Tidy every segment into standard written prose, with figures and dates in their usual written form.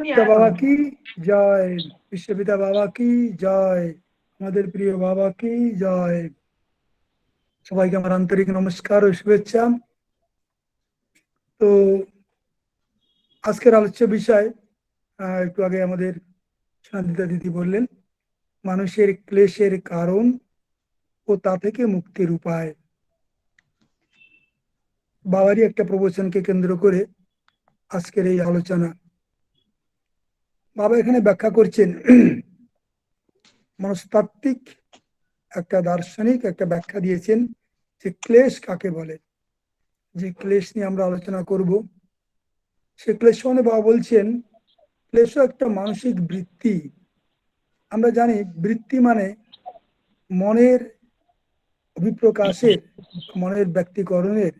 পিতা বাবা কি জয়, বিশ্বপিতা বাবা কি জয়, আমাদের প্রিয় বাবা কি জয়। সবাইকে আমার আন্তরিক নমস্কার ও শুভেচ্ছা। তো আজকের আলোচ্য বিষয়, একটু আগে আমাদের সান্দিতা দিদি বললেন, মানুষের ক্লেশের কারণ ও তা থেকে মুক্তির উপায়। বাবারই একটা প্রবচনকে কেন্দ্র করে আজকের এই আলোচনা। বাবা এখানে ব্যাখ্যা করছেন, মনস্তাত্ত্বিক একটা দার্শনিক একটা ব্যাখ্যা দিয়েছেন যে ক্লেশ কাকে বলে। যে ক্লেশ নিয়ে আমরা আলোচনা করব, সে ক্লেশ মানে বাবা বলছেন ক্লেশ একটা মানসিক বৃত্তি। আমরা জানি বৃত্তি মানে মনের অভিপ্রকাশের, মনের ব্যক্তিকরণের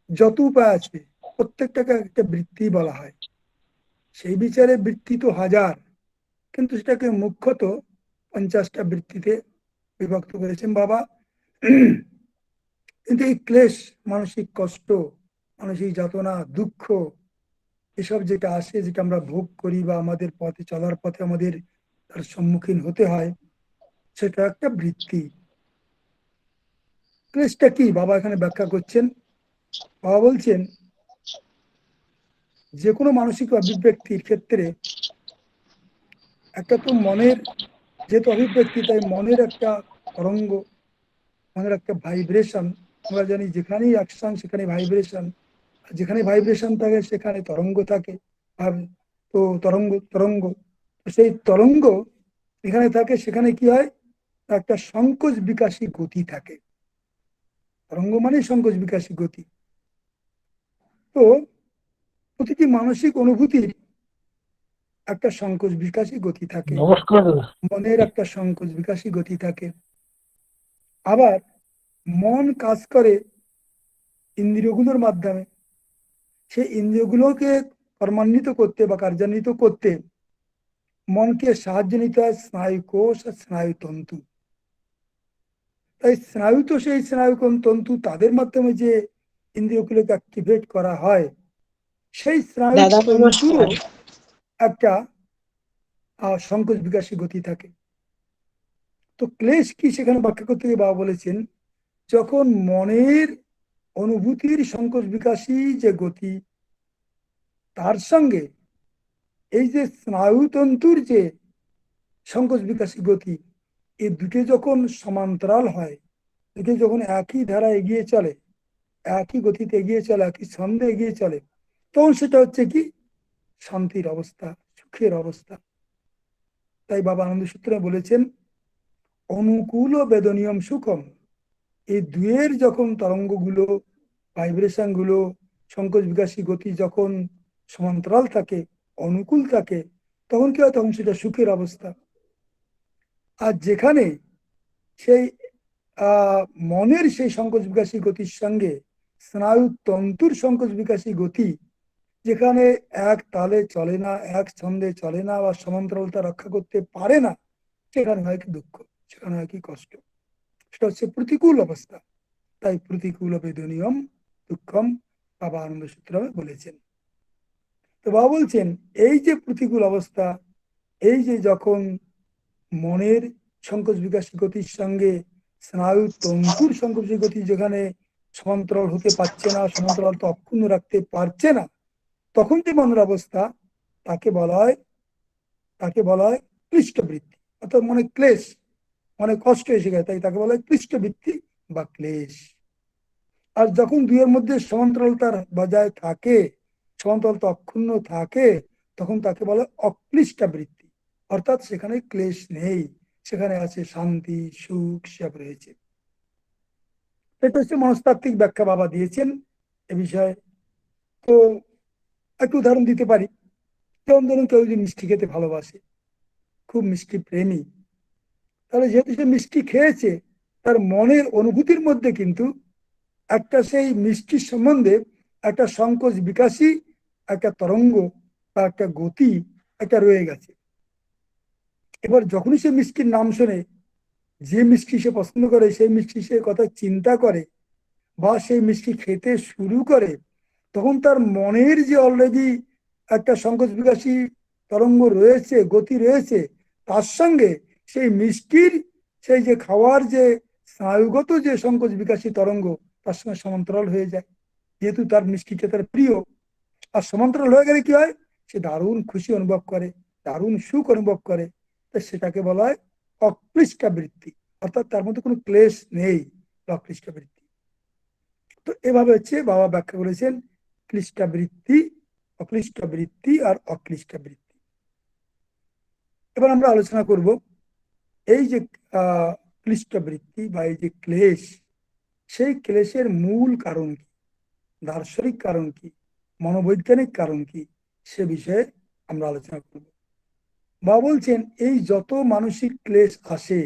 যত উপায় আছে প্রত্যেকটাকে একটা বৃত্তি বলা হয়। সেই বিচারে বৃত্তি তো হাজার, কিন্তু সেটাকে মুখ্যত 50টা বৃত্তিতে বিভক্ত করেছেন বাবা। কিন্তু এই ক্লেশ, মানসিক কষ্ট, মানসিক যাতনা, দুঃখ, এসব যেটা আসে, যেটা আমরা ভোগ করি বা আমাদের পথে চলার পথে আমাদের তার সম্মুখীন হতে হয়, সেটা একটা বৃত্তি। ক্লেশটা কি বাবা এখানে ব্যাখ্যা করছেন। বাবা বলছেন যে কোনো মানসিক অভিব্যক্তির ক্ষেত্রে একটা তো মনের, যেহেতু অভিব্যক্তি তাই মনের একটা তরঙ্গ, মনের একটা ভাইব্রেশন। আমরা জানি যেখানেই অ্যাকশন সেখানে ভাইব্রেশন, যেখানে ভাইব্রেশন থাকে সেখানে তরঙ্গ থাকে। তো তরঙ্গ তরঙ্গ সেই তরঙ্গ এখানে থাকে, সেখানে কি হয়, একটা সংকোচ বিকাশী গতি থাকে। তরঙ্গ মানে সংকোচ বিকাশী গতি। তো প্রতিটি মানসিক অনুভূতির একটা সংকোচ বিকাশী গতি থাকে, মনের একটা সংকোচ বিকাশী গতি থাকে। আবার মন কাজ করে ইন্দ্রিয়গুলোর মাধ্যমে। সেই ইন্দ্রিয়গুলোকে কর্মান্বিত করতে বা কার্যান্বিত করতে মনকে সাহায্য নিতে হয় স্নায়ুকোষ আর স্নায়ুতন্তু। তাই স্নায়ু তো সেই স্নায়ু তন্তু, তাদের মাধ্যমে যে ইন্দ্রিয়গুলোকে অ্যাক্টিভেট করা হয়, সেই স্নায়ু তন্তুরও একটা সংকোচ বিকাশী গতি থাকে। তো ক্লেশ কি সেখানে ব্যাখ্যা করতে গিয়ে বাবা বলেছেন, যখন মনের অনুভূতির সংকোচ বিকাশী যে গতি, তার সঙ্গে এই যে স্নায়ুতন্তুর যে সংকোচ বিকাশী গতি, এই দুটো যখন সমান্তরাল হয়, দুটো যখন একই ধারা এগিয়ে চলে, একই গতিতে এগিয়ে চলে, একই ছন্দে এগিয়ে চলে, তখন সেটা হচ্ছে কি শান্তির অবস্থা, সুখের অবস্থা। তাই বাবা আনন্দ সূত্রে বলেছেন অনুকূল ও বেদনীয়ম সুখম। এই দুয়ের যখন তরঙ্গগুলো, ভাইব্রেশন গুলো, সংকোচ বিকাশী গতি যখন সমান্তরাল থাকে, অনুকূল থাকে, তখন কি হয়, তখন সেটা সুখের অবস্থা। আর যেখানে সেই মনের সেই সংকোচ বিকাশী গতির সঙ্গে স্নায়ু তন্তুর সংকোচ বিকাশী গতি যেখানে এক তালে চলে না, এক ছন্দে চলে না, বা সমান্তরালতা রক্ষা করতে পারে না, সেখানে হয় কি দুঃখ, সেখানে হয় কি কষ্ট। সেটা হচ্ছে প্রতিকূল অবস্থা। তাই প্রতিকূল বেদনীয়ম দুঃখম বাবা আনন্দ সূত্র বলেছেন। তো বাবা বলছেন এই যে প্রতিকূল অবস্থা, এই যে যখন মনের সংকোচ বিকাশী গতির সঙ্গে স্নায়ু তন্তুর সংকোচ গতি যেখানে সমান্তরাল হতে পারছে না, সমান্তরালতা অক্ষুণ্ণ রাখতে পারছে না, তখন যে মনের অবস্থা, তাকে বলা হয় ক্লিষ্ট বৃত্তি, অর্থাৎ মনে ক্লেশ, মনে কষ্ট এসে গেছে, তাই তাকে বলা হয় ক্লিষ্ট বৃত্তি বা ক্লেশ। আর যখন দুইয়ের মধ্যে সমান্তরালতার বজায় থাকে, সমান্তরালতা অক্ষুণ্ণ থাকে, তখন তাকে বলা হয় অক্লিষ্ট বৃত্তি, অর্থাৎ সেখানে ক্লেশ নেই, সেখানে আছে শান্তি, সুখ, সব রয়েছে। এটা হচ্ছে মনস্তাত্ত্বিক ব্যাখ্যা বাবা দিয়েছেন এ বিষয়ে। তো একটু উদাহরণ দিতে পারি। যেমন ধরুন কেউ যদি মিষ্টি খেতে ভালোবাসে, খুব মিষ্টি প্রেমী, তাহলে যেহেতু সে মিষ্টি খেয়েছে, তার মনের অনুভূতির মধ্যে কিন্তু একটা সেই মিষ্টির সম্বন্ধে একটা সংকোচ বিকাশী একটা তরঙ্গ বা একটা গতি একটা রয়ে গেছে। এবার যখনই সে মিষ্টির নাম শোনে, যে মিষ্টি সে পছন্দ করে, সেই মিষ্টি সে কথা চিন্তা করে বা সেই মিষ্টি খেতে শুরু করে, তখন তার মনের যে অলরেডি একটা সংকোচ বিকাশী তরঙ্গ রয়েছে, গতি রয়েছে, তার সঙ্গে সেই মিষ্টির সেই যে খাওয়ার যে স্নায়ুগত যে সংকোচ বিকাশী তরঙ্গ তার সঙ্গে সমান্তরাল হয়ে যায়, যেহেতু তার মিষ্টিটা তার প্রিয়। আর সমান্তরাল হয়ে গেলে কি হয়, সে দারুণ খুশি অনুভব করে, দারুণ সুখ অনুভব করে। তো সেটাকে বলা হয় অক্লিষ্টাবৃত্তি, অর্থাৎ তার মধ্যে কোনো ক্লেশ নেই, অক্লিষ্টাবৃত্তি। তো এভাবে হচ্ছে বাবা ব্যাখ্যা করেছেন ক্লিষ্টাবৃত্তি, অক্লিষ্টাবৃত্তি আর অক্লিষ্টাবৃত্তি। এবার আমরা আলোচনা করব এই যে ক্লিষ্টাবৃত্তি বা এই যে ক্লেশ, সেই ক্লেশের মূল কারণ কি, দার্শনিক কারণ কি, মনোবৈজ্ঞানিক কারণ কি, সে বিষয়ে আমরা আলোচনা করব। বা বলছেন এই যত মানসিক ক্লেশ আসে,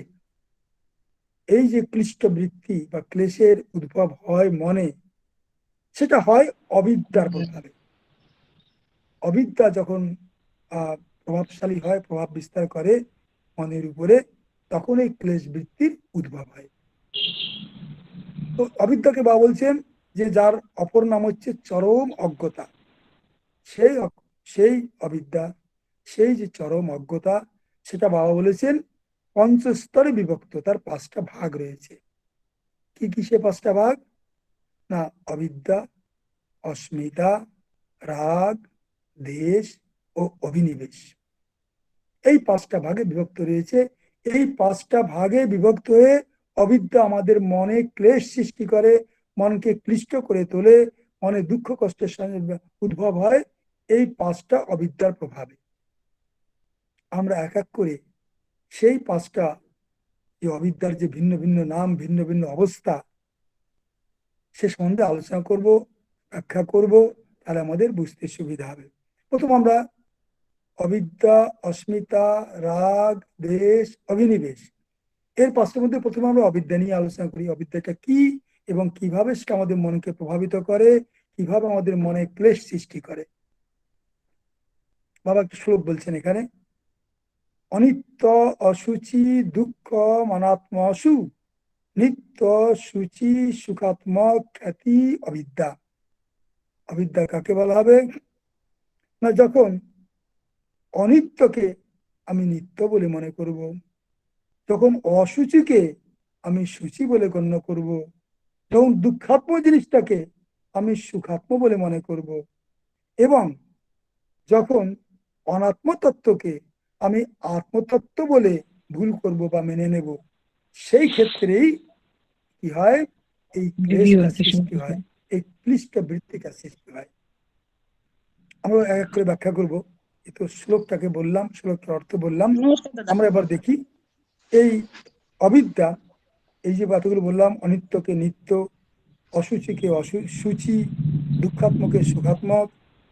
এই যে ক্লিষ্টবৃত্তি বা ক্লেশের উদ্ভব হয় মনে, সেটা হয় অবিদ্যার প্রভাবে। অবিদ্যা যখন প্রভাবশালী হয়, প্রভাব বিস্তার করে মনের উপরে, তখন এই ক্লেশ বৃত্তির উদ্ভব হয়। তো অবিদ্যাকে বাবা বলছেন যে যার অপর নাম হচ্ছে চরম অজ্ঞতা, সেই সেই অবিদ্যা, সেই যে চরম অজ্ঞতা, সেটা বাবা বলেছেন পঞ্চস্তরে বিভক্ত, তার 5টা ভাগ রয়েছে। কি কি সে 5টা ভাগ? না, অবিদ্যা, অস্মিতা, রাগ, দেশ ও অভিনিবেশ, এই 5টা ভাগে বিভক্ত রয়েছে। এই 5টা ভাগে বিভক্ত হয়ে অবিদ্যা আমাদের মনে ক্লেশ সৃষ্টি করে, মনকে ক্লিষ্ট করে তোলে, মনে দুঃখ কষ্টের উদ্ভব হয় এই 5টা অবিদ্যার প্রভাবে। আমরা এক এক করে সেই 5টা যে অবিদ্যার যে ভিন্ন ভিন্ন নাম, ভিন্ন ভিন্ন অবস্থা, সে সম্বন্ধে আলোচনা করব, ব্যাখ্যা করব, তাহলে আমাদের বুঝতে সুবিধা হবে। প্রথম আমরা অবিদ্যা, অস্মিতা, রাগ, দেশ, অভিনিবেশ, এর 5টার মধ্যে প্রথমে আমরা অবিদ্যা নিয়ে আলোচনা করি। অবিদ্যাটা কি এবং কিভাবে সেটা আমাদের মনকে প্রভাবিত করে, কিভাবে আমাদের মনে ক্লেশ সৃষ্টি করে। বাবা একটা শ্লোক বলছেন এখানে, অনিত্য অসুচি দুঃখ মনাত্মসু নিত্য সুচি সুখাত্মক খ্যাতি অবিদ্যা। অবিদ্যা কাকে বলা হবে? না, যখন অনিত্যকে আমি নিত্য বলে মনে করব, যখন অসুচিকে আমি সূচি বলে গণ্য করব, যখন দুঃখাত্ম জিনিসটাকে আমি সুখাত্ম বলে মনে করব, এবং যখন অনাত্মতত্ত্বকে আমি আত্মতত্ত্ব বলে ভুল করব বা মেনে নেব, সেই ক্ষেত্রেই কি হয়, এই ক্লেশটা সৃষ্টি হয়, এই ক্লিষ্ট বৃত্তিটা সৃষ্টি হয়। আমরা এক এক করে ব্যাখ্যা করব। এই তো শ্লোকটাকে বললাম, শ্লোকটার অর্থ বললাম। আমরা এবার দেখি এই অবিদ্যা, এই যে কথাগুলো বললাম, অনিত্যকে নিত্য, অসুচিকে অসুচি, দুঃখাত্মকে সুখাত্মক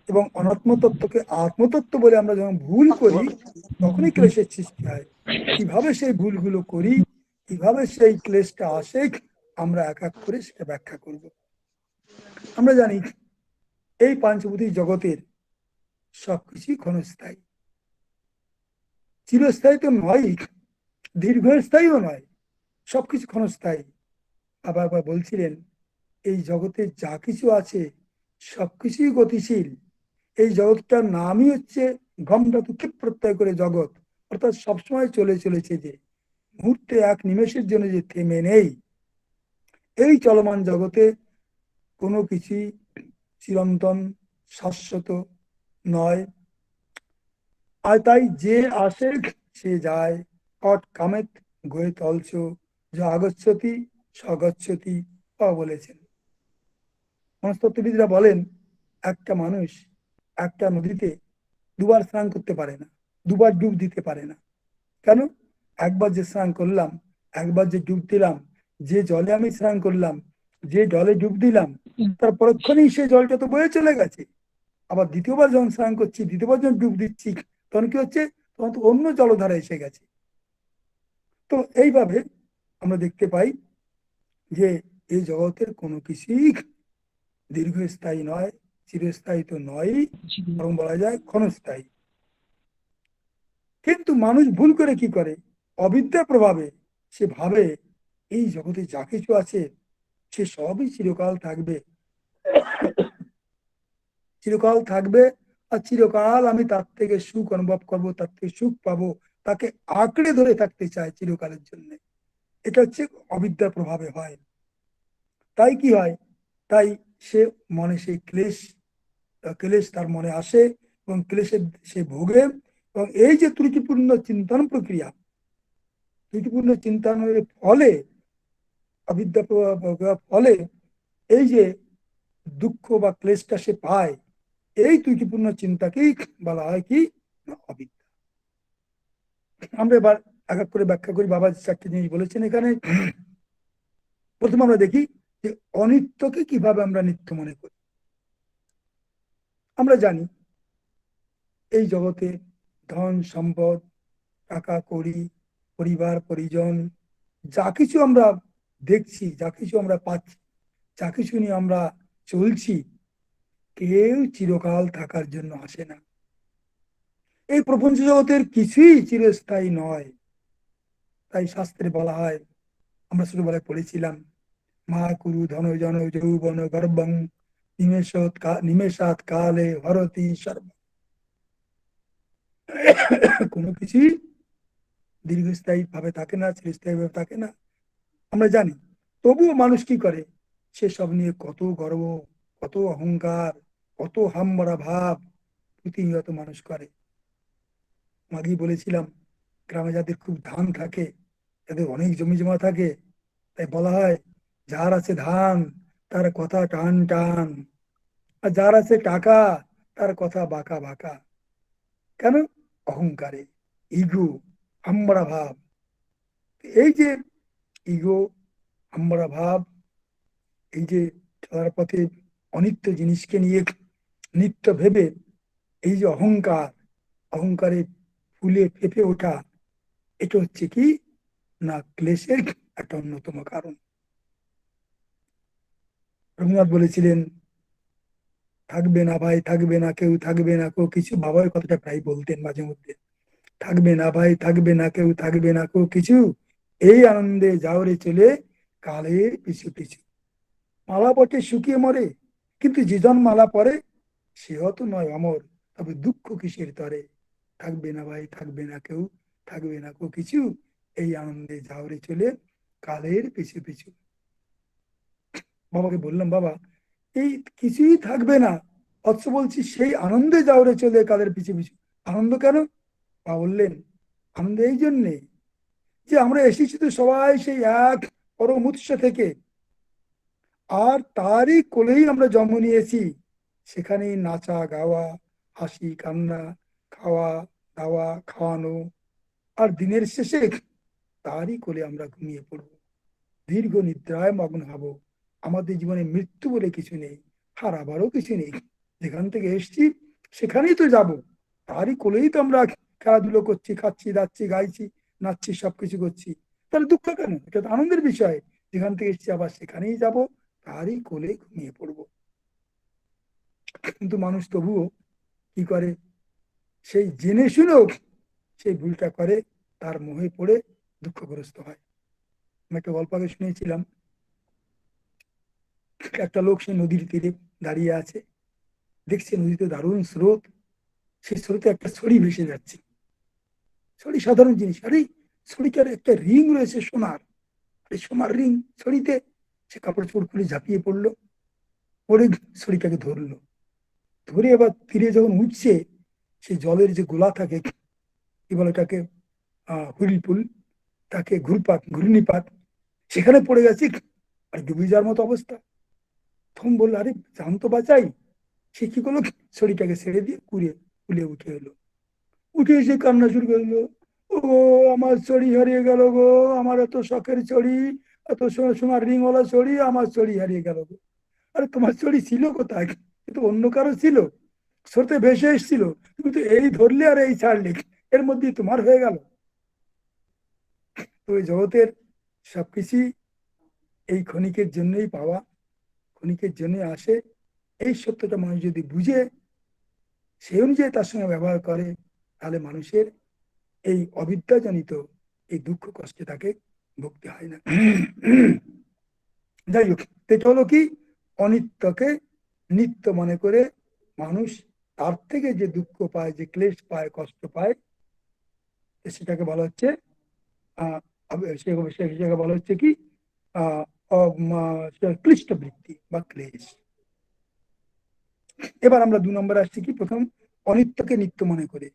এবং অনাত্মতত্ত্বকে আত্মতত্ত্ব বলে আমরা যখন ভুল করি, তখনই ক্লেশের সৃষ্টি হয়। কিভাবে সেই ভুলগুলো করি, কিভাবে সেই ক্লেশটা আসে, আমরা এক এক করে সেটা ব্যাখ্যা করব। আমরা জানি এই পাঞ্চভৌতিক জগতের সবকিছুই ক্ষণস্থায়ী, চিরস্থায়ী তো নয়, দীর্ঘস্থায়ীও নয়, সবকিছু ক্ষণস্থায়ী। আবার বলছিলেন এই জগতে যা কিছু আছে সবকিছুই গতিশীল। এই জগৎটার নামই হচ্ছে গমধাতুকে প্রত্যয় করে জগৎ, অর্থাৎ সবসময় চলে চলেছে, যে মুহূর্তে এক নিমেষের জন্য যে থেমে নেই। এই চলমান জগতে কোনো কিছুই চিরন্তন শাশ্বত নয়। আর তাই যে আসে সে যায়, কট কামেত গয়ে তলছ, যা আগচ্ছতি স্বগচ্ছতি, বলেছেন। মনস্তত্ত্ববিদরা বলেন একটা মানুষ একটা নদীতে দুবার স্নান করতে পারে না, দুবার ডুব দিতে পারে না। কেন? একবার যে স্নান করলাম, একবার যে ডুব দিলাম, যে জলে আমি স্নান করলাম, যে জলে ডুব দিলাম, তার পরক্ষণেই সেই জলটা তো বয়ে চলে গেছে। আবার দ্বিতীয়বার যখন স্নান করছি, দ্বিতীয়বার যখন ডুব দিচ্ছি, তখন কি হচ্ছে, তখন তো অন্য জলধারা এসে গেছে। তো এইভাবে আমরা দেখতে পাই যে এই জগতের কোনো কিছুই দীর্ঘস্থায়ী নয়, চিরস্থায়ী তো নয়, বরং বলা যায় ক্ষণস্থায়ী। কিন্তু মানুষ ভুল করে কি করে, অবিদ্যার প্রভাবে সে ভাবে এই জগতে যা কিছু আছে সে সবই চিরকাল থাকবে, চিরকাল থাকবে, আর চিরকাল আমি তার থেকে সুখ অনুভব করব, তার থেকে সুখ পাবো, তাকে আঁকড়ে ধরে থাকতে চায় চিরকালের জন্য। এটা হচ্ছে অবিদ্যার প্রভাবে হয়। তাই কি হয়, তাই সে মনে সেই ক্লেশ, ক্লেশ তার মনে আসে এবং ক্লেশে সে ভোগে। এবং এই যে ত্রুটিপূর্ণ চিন্তন প্রক্রিয়া, ত্রুটিপূর্ণ চিন্তনের ফলে, অবিদ্যা ফলে এই যে দুঃখ বা ক্লেশটা সে পায়, এই ত্রুটিপূর্ণ চিন্তাকেই বলা হয় কি, না অবিদ্যা। আমরা এবার এক এক করে ব্যাখ্যা করি। বাবা চারটি জিনিস বলেছেন এখানে। প্রথমে আমরা দেখি যে অনিত্যকে কিভাবে আমরা নিত্য মনে করি। আমরা জানি এই জগতে ধন সম্পদ, টাকা কড়ি, পরিবার পরিজন, যা কিছু আমরা দেখছি, যা কিছু আমরা পাচ্ছি, যা কিছু নিয়ে আমরা চলছি, কেউ চিরকাল থাকার জন্য আসে না। এই প্রপঞ্চ জগতের কিছুই চিরস্থায়ী নয়। তাই শাস্ত্রে বলা হয়, আমরা ছোটবেলায় পড়েছিলাম, মা কুরু ধন জন যৌবন গর্বং নিমেষাৎ কালে হরতি সর্ব। কোনো কিছুই দীর্ঘস্থায়ী ভাবে থাকে না, চিরস্থায়ী ভাবে থাকে না, আমরা জানি। তবুও মানুষ কি করে, সে সব নিয়ে কত গর্ব, কত অহংকার, কত হাম্বড়া ভাব প্রতিনিয়ত মানুষ করে। আগেই বলেছিলাম, গ্রামে যাদের খুব ধান থাকে, যাদের অনেক জমি জমা থাকে, তাই বলা হয় যার আছে ধান তার কথা টান টান, আর যার আছে টাকা তার কথা বাঁকা বাঁকা। কেন? অহংকারে, ইগো, হাম্বড়া ভাব। এই যে ইগো, হাম্বড়া ভাব, এই যে চলার পথে অনিত্য জিনিসকে নিয়ে নিত্য ভেবে এই যে অহংকার, অহংকারে ফুলে ফেপে ওঠা, এটা হচ্ছে কি, না ক্লেশের একটা অন্যতম কারণ। রবীন্দ্রনাথ বলেছিলেন, থাকবে না ভাই, থাকবে না কেউ, থাকবে না কেউ কিছু। বাবার কথাটা প্রায় বলতেন মাঝে মধ্যে, থাকবে না ভাই, থাকবে না কেউ, থাকবে না কেউ কিছু, এই আনন্দে যাওরে চলে কালের পিছু পিছু। মালা পটে শুকিয়ে মরে, কিন্তু যেজন মালা পরে সেও তো নয় অমর, তবে দুঃখ কিসের তরে। থাকবে না ভাই, থাকবে না কেউ, থাকবে না কেউ কিছু, এই আনন্দে যাওরে চলে কালের পিছু পিছু। বাবাকে বললাম, বাবা এই কিছুই থাকবে না, অথচ বলছি সেই আনন্দে যাওরে চলে কালের পিছু পিছু। আনন্দ কেন? বাবা বললেন, আনন্দ এই জন্যে যে আমরা এসেছি তো সবাই সেই এক পরম উৎস থেকে, আর তারই কোলেই আমরা জন্ম নিয়েছি। সেখানেই নাচা গাওয়া, হাসি কান্না, খাওয়া দাওয়া, খাওয়ানো, আর দিনের শেষে তারই কোলে আমরা ঘুমিয়ে পড়ব, দীর্ঘ নিদ্রায় মগ্ন হব। আমাদের জীবনে মৃত্যু বলে কিছু নেই, হারাবারও কিছু নেই। যেখান থেকে এসছি সেখানেই তো যাব, তারই কোলেই তো আমরা খেলাধুলো করছি, খাচ্ছি দাচ্ছি, গাইছি, নাচছি, সবকিছু করছি। তাহলে দুঃখ কেন? এটা তো আনন্দের বিষয়। যেখান থেকে এসছি আবার সেখানেই যাব, তারই কোলে ঘুমিয়ে পড়ব। কিন্তু মানুষ তবুও কি করে, সেই জেনে শুনেও সেই ভুলটা করে, তার মোহে পড়ে দুঃখগ্রস্ত হয়। আমি একটা গল্প আগে শুনেছিলাম, একটা লোক সে নদীর তীরে দাঁড়িয়ে আছে, দেখছে নদীতে দারুণ স্রোত, সেই স্রোতে একটা ছড়ি ভেসে যাচ্ছে। ছড়ি সাধারণ জিনিস, আরে ছড়িটার একটা রিং রয়েছে সোনার, আরে সোনার রিং ছড়িতে। সে কাপড় চোপড় খুলে ঝাঁপিয়ে পড়লো, পড়ে ছড়িটাকে ধরলো, ধরে আবার তীরে যখন উঠছে, সেই জলের যে গোলা থাকে, কি বলে এটাকে, হুইলপুল, তাকে ঘুরপাক ঘূর্ণিপাত, সেখানে পড়ে গেছে, আর ডুবে যাওয়ার মতো অবস্থা। তখন বললো, আরে জান তো বাঁচাই। সে কি করলো, ছড়িটাকে ছেড়ে দিয়ে কুড়ে কুলে উঠে এলো, উঠে এসে কান্না শুরু করলো, ও আমার চড়ি হারিয়ে গেল গো, আমার এত শখের চড়ি, এত সোনার রিংওয়ালা চড়ি, আমার চড়ি হারিয়ে গেল গো। আরে তোমার চড়ি ছিল কোথায়? এ তো অন্য কারো ছিল, স্রোতে ভেসে এসেছিল, তুমি তো এই ধরলে আর এই ছাড়লে, এর মধ্যেই তোমার হয়ে গেল। তো এই জগতের সবকিছুই এই ক্ষণিকের জন্যই পাওয়া, ক্ষণিকের জন্য আসে। এই সত্যটা মানুষ যদি বুঝে সেই অনুযায়ী তার সঙ্গে ব্যবহার করে, তাহলে মানুষের এই অবিদ্যাজনিত এই দুঃখ কষ্টে তাকে ভুগতে হয় না। যাই হোক, এটা হলো কি, অনিত্যকে নিত্য মনে করে মানুষ তার থেকে যে দুঃখ পায়, যে ক্লেশ পায়, কষ্ট পায়, সেটাকে বলা হচ্ছে সেটাকে বলা হচ্ছে কি ক্লিষ্ট বৃত্তি বা ক্লেশ। এবার আমরা 2 নম্বরে আসছি কি, প্রথম অনিত্যকে নিত্য মনে করে।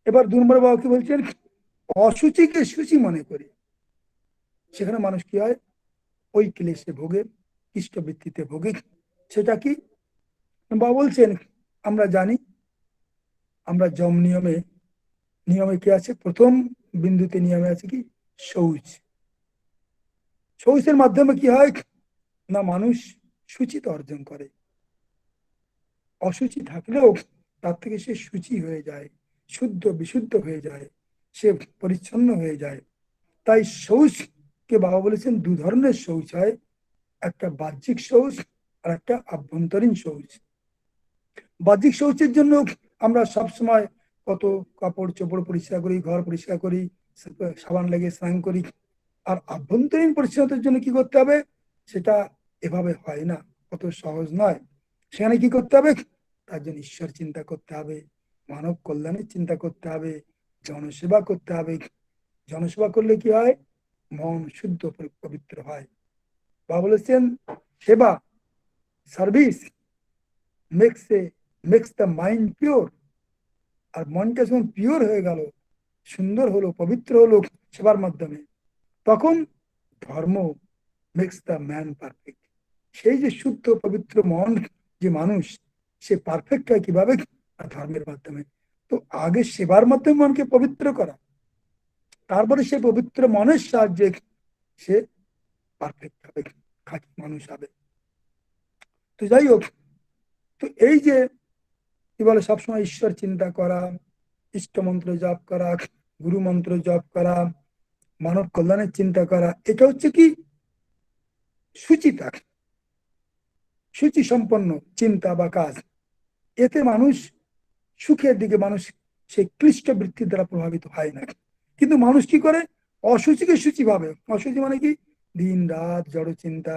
এবার 2 নম্বর বাবা কি বলছেন, অসুচিকে সূচি মনে করে। সেখানে মানুষ কি হয়, ওই ক্লেশে ভোগে, ক্লিষ্ট বৃত্তিতে ভোগে। সেটা কি বাবা বলছেন, আমরা জানি, আমরা জম নিয়মে, নিয়মে কি আছে, প্রথম বিন্দুতে নিয়মে আছে কি শৌচ। শৌচের মাধ্যমে কি হয় না, মানুষ শুচিতা অর্জন করে। অসুচি থাকলেও তার থেকে সে শুচি হয়ে যায়, শুদ্ধ বিশুদ্ধ হয়ে যায়, সে পরিচ্ছন্ন হয়ে যায়। তাই শৌচকে বাবা বলেছেন 2 ধরনের শৌচ হয়, একটা বাহ্যিক শৌচ আর একটা আভ্যন্তরীণ শৌচ। বাহ্যিক শৌচের জন্য আমরা সবসময় কত কাপড় চোপড় পরিষ্কার করি, ঘর পরিষ্কার করি, সাবান লেগে স্নান করি। আর আভ্যন্তরীণ পরিচ্ছন্নতার জন্য কি করতে হবে, সেটা এভাবে হয় না, কত সহজ নয়। সেখানে কি করতে হবে, তার জন্য ঈশ্বর চিন্তা করতে হবে, মানব কল্যাণের চিন্তা করতে হবে, জনসেবা করতে হবে। জনসেবা করলে কি হয়, মন শুদ্ধ পবিত্র হয়। বা বলেছেন, সেবা, service makes the mind pure. আর মনটা যখন পিওর হয়ে গেল, সুন্দর হলো, পবিত্র হলো সেবার মাধ্যমে, তখন ধর্ম মেক্স দ্য ম্যান পারফেক্ট। সেই যে শুদ্ধ পবিত্র মন যে মানুষ, সে পারফেক্ট হয় কিভাবে, ধর্মের মাধ্যমে। তো আগে সেবার মাধ্যমে মনকে পবিত্র করা, তারপরে সে পবিত্র মনের সাহায্যে সে পারফেক্ট হবে, খাঁটি মানুষ হবে। তো যাই হোক, তো এই যে কি বলে, সবসময় ঈশ্বর চিন্তা করা, ইষ্ট মন্ত্র জপ করা, গুরু মন্ত্র জপ করা, মানব কল্যাণের চিন্তা করা, এটা হচ্ছে কি সুচিতা, সুচি সম্পন্ন চিন্তা বা কাজ। এতে মানুষ সুখের দিকে, মানুষ সেই ক্লিষ্ট বৃত্তির দ্বারা প্রভাবিত হয় না। কিন্তু মানুষ কি করে, অসুচিকে সূচি ভাবে। অসুচি মানে কি, দিন রাত জড় চিন্তা,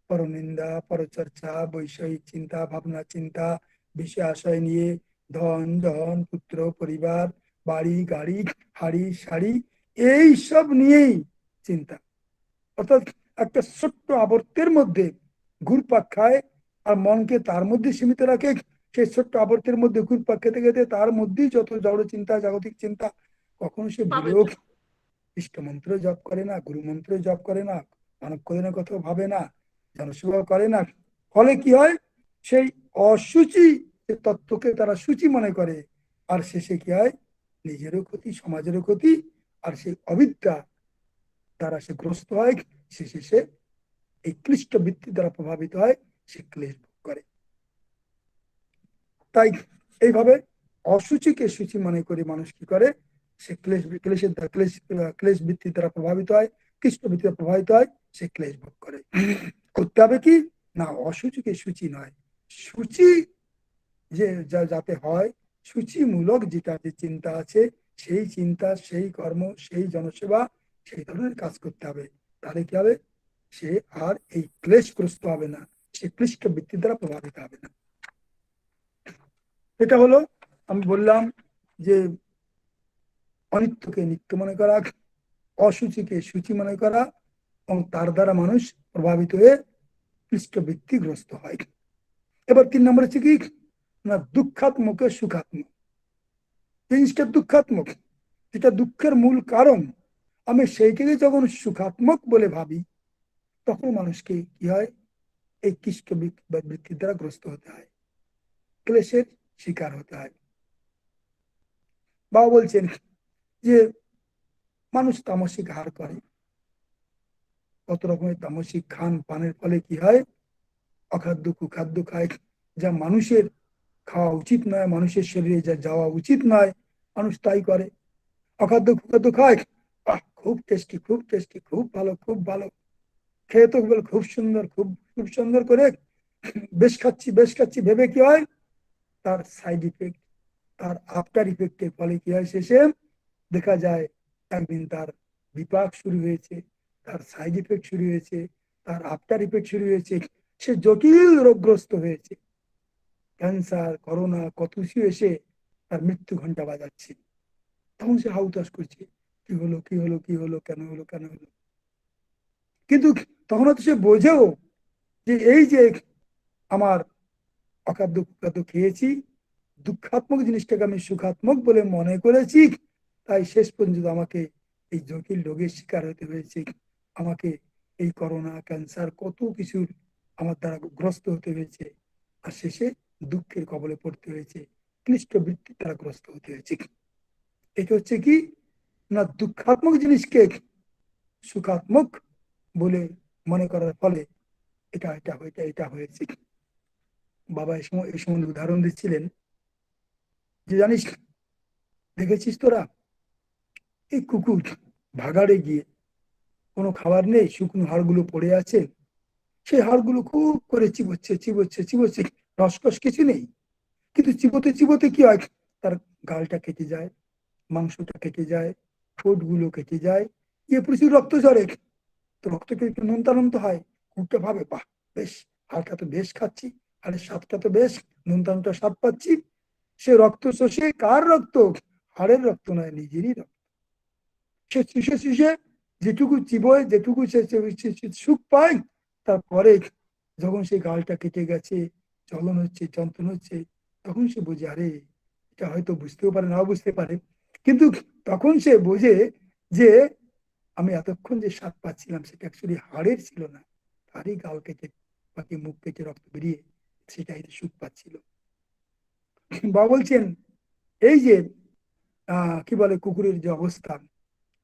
পরনিন্দা, পরচর্চা, বৈষয়িক চিন্তা, ভাবনা চিন্তা, বিষয় আশয় নিয়ে, ধন জন, পুত্র পরিবার, বাড়ি গাড়ি, হাড়ি শাড়ি, এই সব নিয়েই চিন্তা। অর্থাৎ একটা ছোট্ট আবর্তের মধ্যে ঘুরপাক খায়, আর মনকে তার মধ্যে সীমিত রাখে। সেই ছোট্ট আবর্তের মধ্যে ঘুরপাক খেতে খেতে তার মধ্যেই যত জড় চিন্তা, জাগতিক চিন্তা। কখনো সে ভুলেও ইষ্ট মন্ত্র জপ করে না, গুরু মন্ত্র জপ করে না, মানব কল্যাণের কথা ভাবে না, জনসেবা করে না। ফলে কি হয়, সেই অসুচি তত্ত্বকে তারা সূচি মনে করে। আর শেষে কি হয়, নিজেরও ক্ষতি, সমাজেরও ক্ষতি। আর সেই অবিদ্যা দ্বারা সে গ্রস্ত হয়, শেষে সে এই ক্লিষ্ট বৃত্তি দ্বারা প্রভাবিত হয়, সে ক্লেশ ভোগ করে। তাই এইভাবে অসুচিকে সূচি মনে করে মানুষ কি করে, সে ক্লেশের ক্লেশ বৃত্তির দ্বারা প্রভাবিত হয়, ক্লিষ্ট বৃত্তি প্রভাবিত হয়, সে ক্লেশ ভোগ করে। করতে হবে কি না, অসুচিকে সূচি নয়, সূচি যে যাতে হয়, সূচিমূলক যেটা যে চিন্তা আছে, সেই চিন্তা, সেই কর্ম, সেই জনসেবা, সেই ধরনের কাজ করতে হবে। তাহলে কি হবে, সে আর এই ক্লেশগ্রস্ত হবে না, সে ক্লিষ্ট বৃত্তির দ্বারা প্রভাবিত হবে না। এটা হলো, আমি বললাম যে অনিত্যকে নিত্য মনে করা, অসুচিকে সূচি মনে করা, এবং তার দ্বারা মানুষ প্রভাবিত হয়ে ক্লিষ্ট বৃত্তিগ্রস্ত হয়। এবার 3 নম্বর হচ্ছে কি না, দুঃখাত্মক সুখাত্মক। জিনিসটা দুঃখাত্মক, যেটা দুঃখের মূল কারণ, আমি সেইটাকে যখন সুখাত্মক বলে ভাবি, তখন মানুষকে কি হয়, এই ক্লিষ্ট বৃত্তির দ্বারা গ্রস্ত হতে হয়, ক্লেশের শিকার হতে হয়। বাবা বলছেন যে মানুষ তামসিক আহার করে, কত রকমের তামসিক খান পানের ফলে কি হয়, অখাদ্য কুখাদ্য খায়, যা মানুষের খাওয়া উচিত নয়, মানুষের শরীরে যা যাওয়া উচিত নয়, মানুষ তাই করে। অখাদ্য কুখাদ্য খায়, খুব টেস্টি, খুব টেস্টি, খুব ভালো, খুব ভালো, খেয়ে তো বলে খুব সুন্দর, খুব খুব সুন্দর করে বেশ খাচ্ছি, বেশ খাচ্ছি ভেবে কি হয়, তার সাইড ইফেক্ট, তার আফটার ইফেক্টের ফলে কি হয়, শেষে দেখা যায় একদিন তার বিপাক শুরু হয়েছে, তার সাইড ইফেক্ট শুরু হয়েছে, তার আফটার ইফেক্ট শুরু হয়েছে, সে জটিল রোগগ্রস্ত হয়েছে। ক্যান্সার, করোনা কত কিছু এসে তার মৃত্যু ঘন্টা বাজাচ্ছে, তখন সে হাউতাস করছে, কি হলো কি হলো কি হলো, কেন হলো কেন হলো। কিন্তু তখন তো সে বোঝেও যে এই যে আমার অখাদ্য কুখাদ্য খেয়েছি, দুঃখাত্মক জিনিসটাকে আমি সুখাত্মক বলে মনে করেছি, তাই শেষ পর্যন্ত আমাকে এই জটিল রোগের শিকার হতে হয়েছে, আমাকে এই করোনা ক্যান্সার কত কিছুর আমার দ্বারা গ্রস্ত হতে হয়েছে, আর শেষে দুঃখের কবলে পড়তে হয়েছে, ক্লিষ্ট বৃত্তির দ্বারা গ্রস্ত হতে হয়েছে। এটা হচ্ছে কি না, দুঃখাত্মক জিনিসকে সুখাত্মক বলে মনে করার ফলে এটা এটা এটা এটা হয়েছে। বাবা এই সময় উদাহরণ দিচ্ছিলেন যে জানিস, দেখেছিস তোরা এই কুকুর ভাগাড়ে গিয়ে কোনো খাবার নেই, শুকনো হাড়গুলো পড়ে আছে, সেই হাড়গুলো খুব করে চিবোচ্ছে চিবোচ্ছে চিবোচ্ছে, রসকস কিছু নেই, কিন্তু চিবোতে চিবোতে কি হয়, তার গালটা কেটে যায়, মাংসটা কেটে যায়, ঠোঁট গুলো কেটে যায়, প্রচুর রক্ত ঝরে, তো রক্ত একটু নুনতানন্ত হয়। কুকুরটা ভাবে, বাহ বেশ, হাড়টা তো বেশ খাচ্ছি, হাড়ের স্বাদটা তো বেশ, নুনতানটা স্বাদ পাচ্ছি। সে রক্ত শোষে, কার রক্ত? হাড়ের রক্ত নয়, নিজেরই রক্ত। সে চুষে চুষে যেটুকু চিবোয়, যেটুকু সে সুখ পায়, তারপরে যখন সে গালটা কেটে গেছে, জ্বলন হচ্ছে, যন্ত্রণা হচ্ছে, তখন সে বোঝে, আরে এটা হয়তো বুঝতেও পারে, নাও বুঝতে পারে, কিন্তু তখন সে বোঝে যে আমি এতক্ষণ যে স্বাদ পাচ্ছিলাম সেটা অ্যাকচুয়ালি হাড়ের ছিল না, তারই গাল কেটে বাকি মুখ কেটে রক্ত বেরিয়ে সেটাই সুখ পাচ্ছিল। বা বলছেন এই যে কি বলে কুকুরের যে অবস্থা,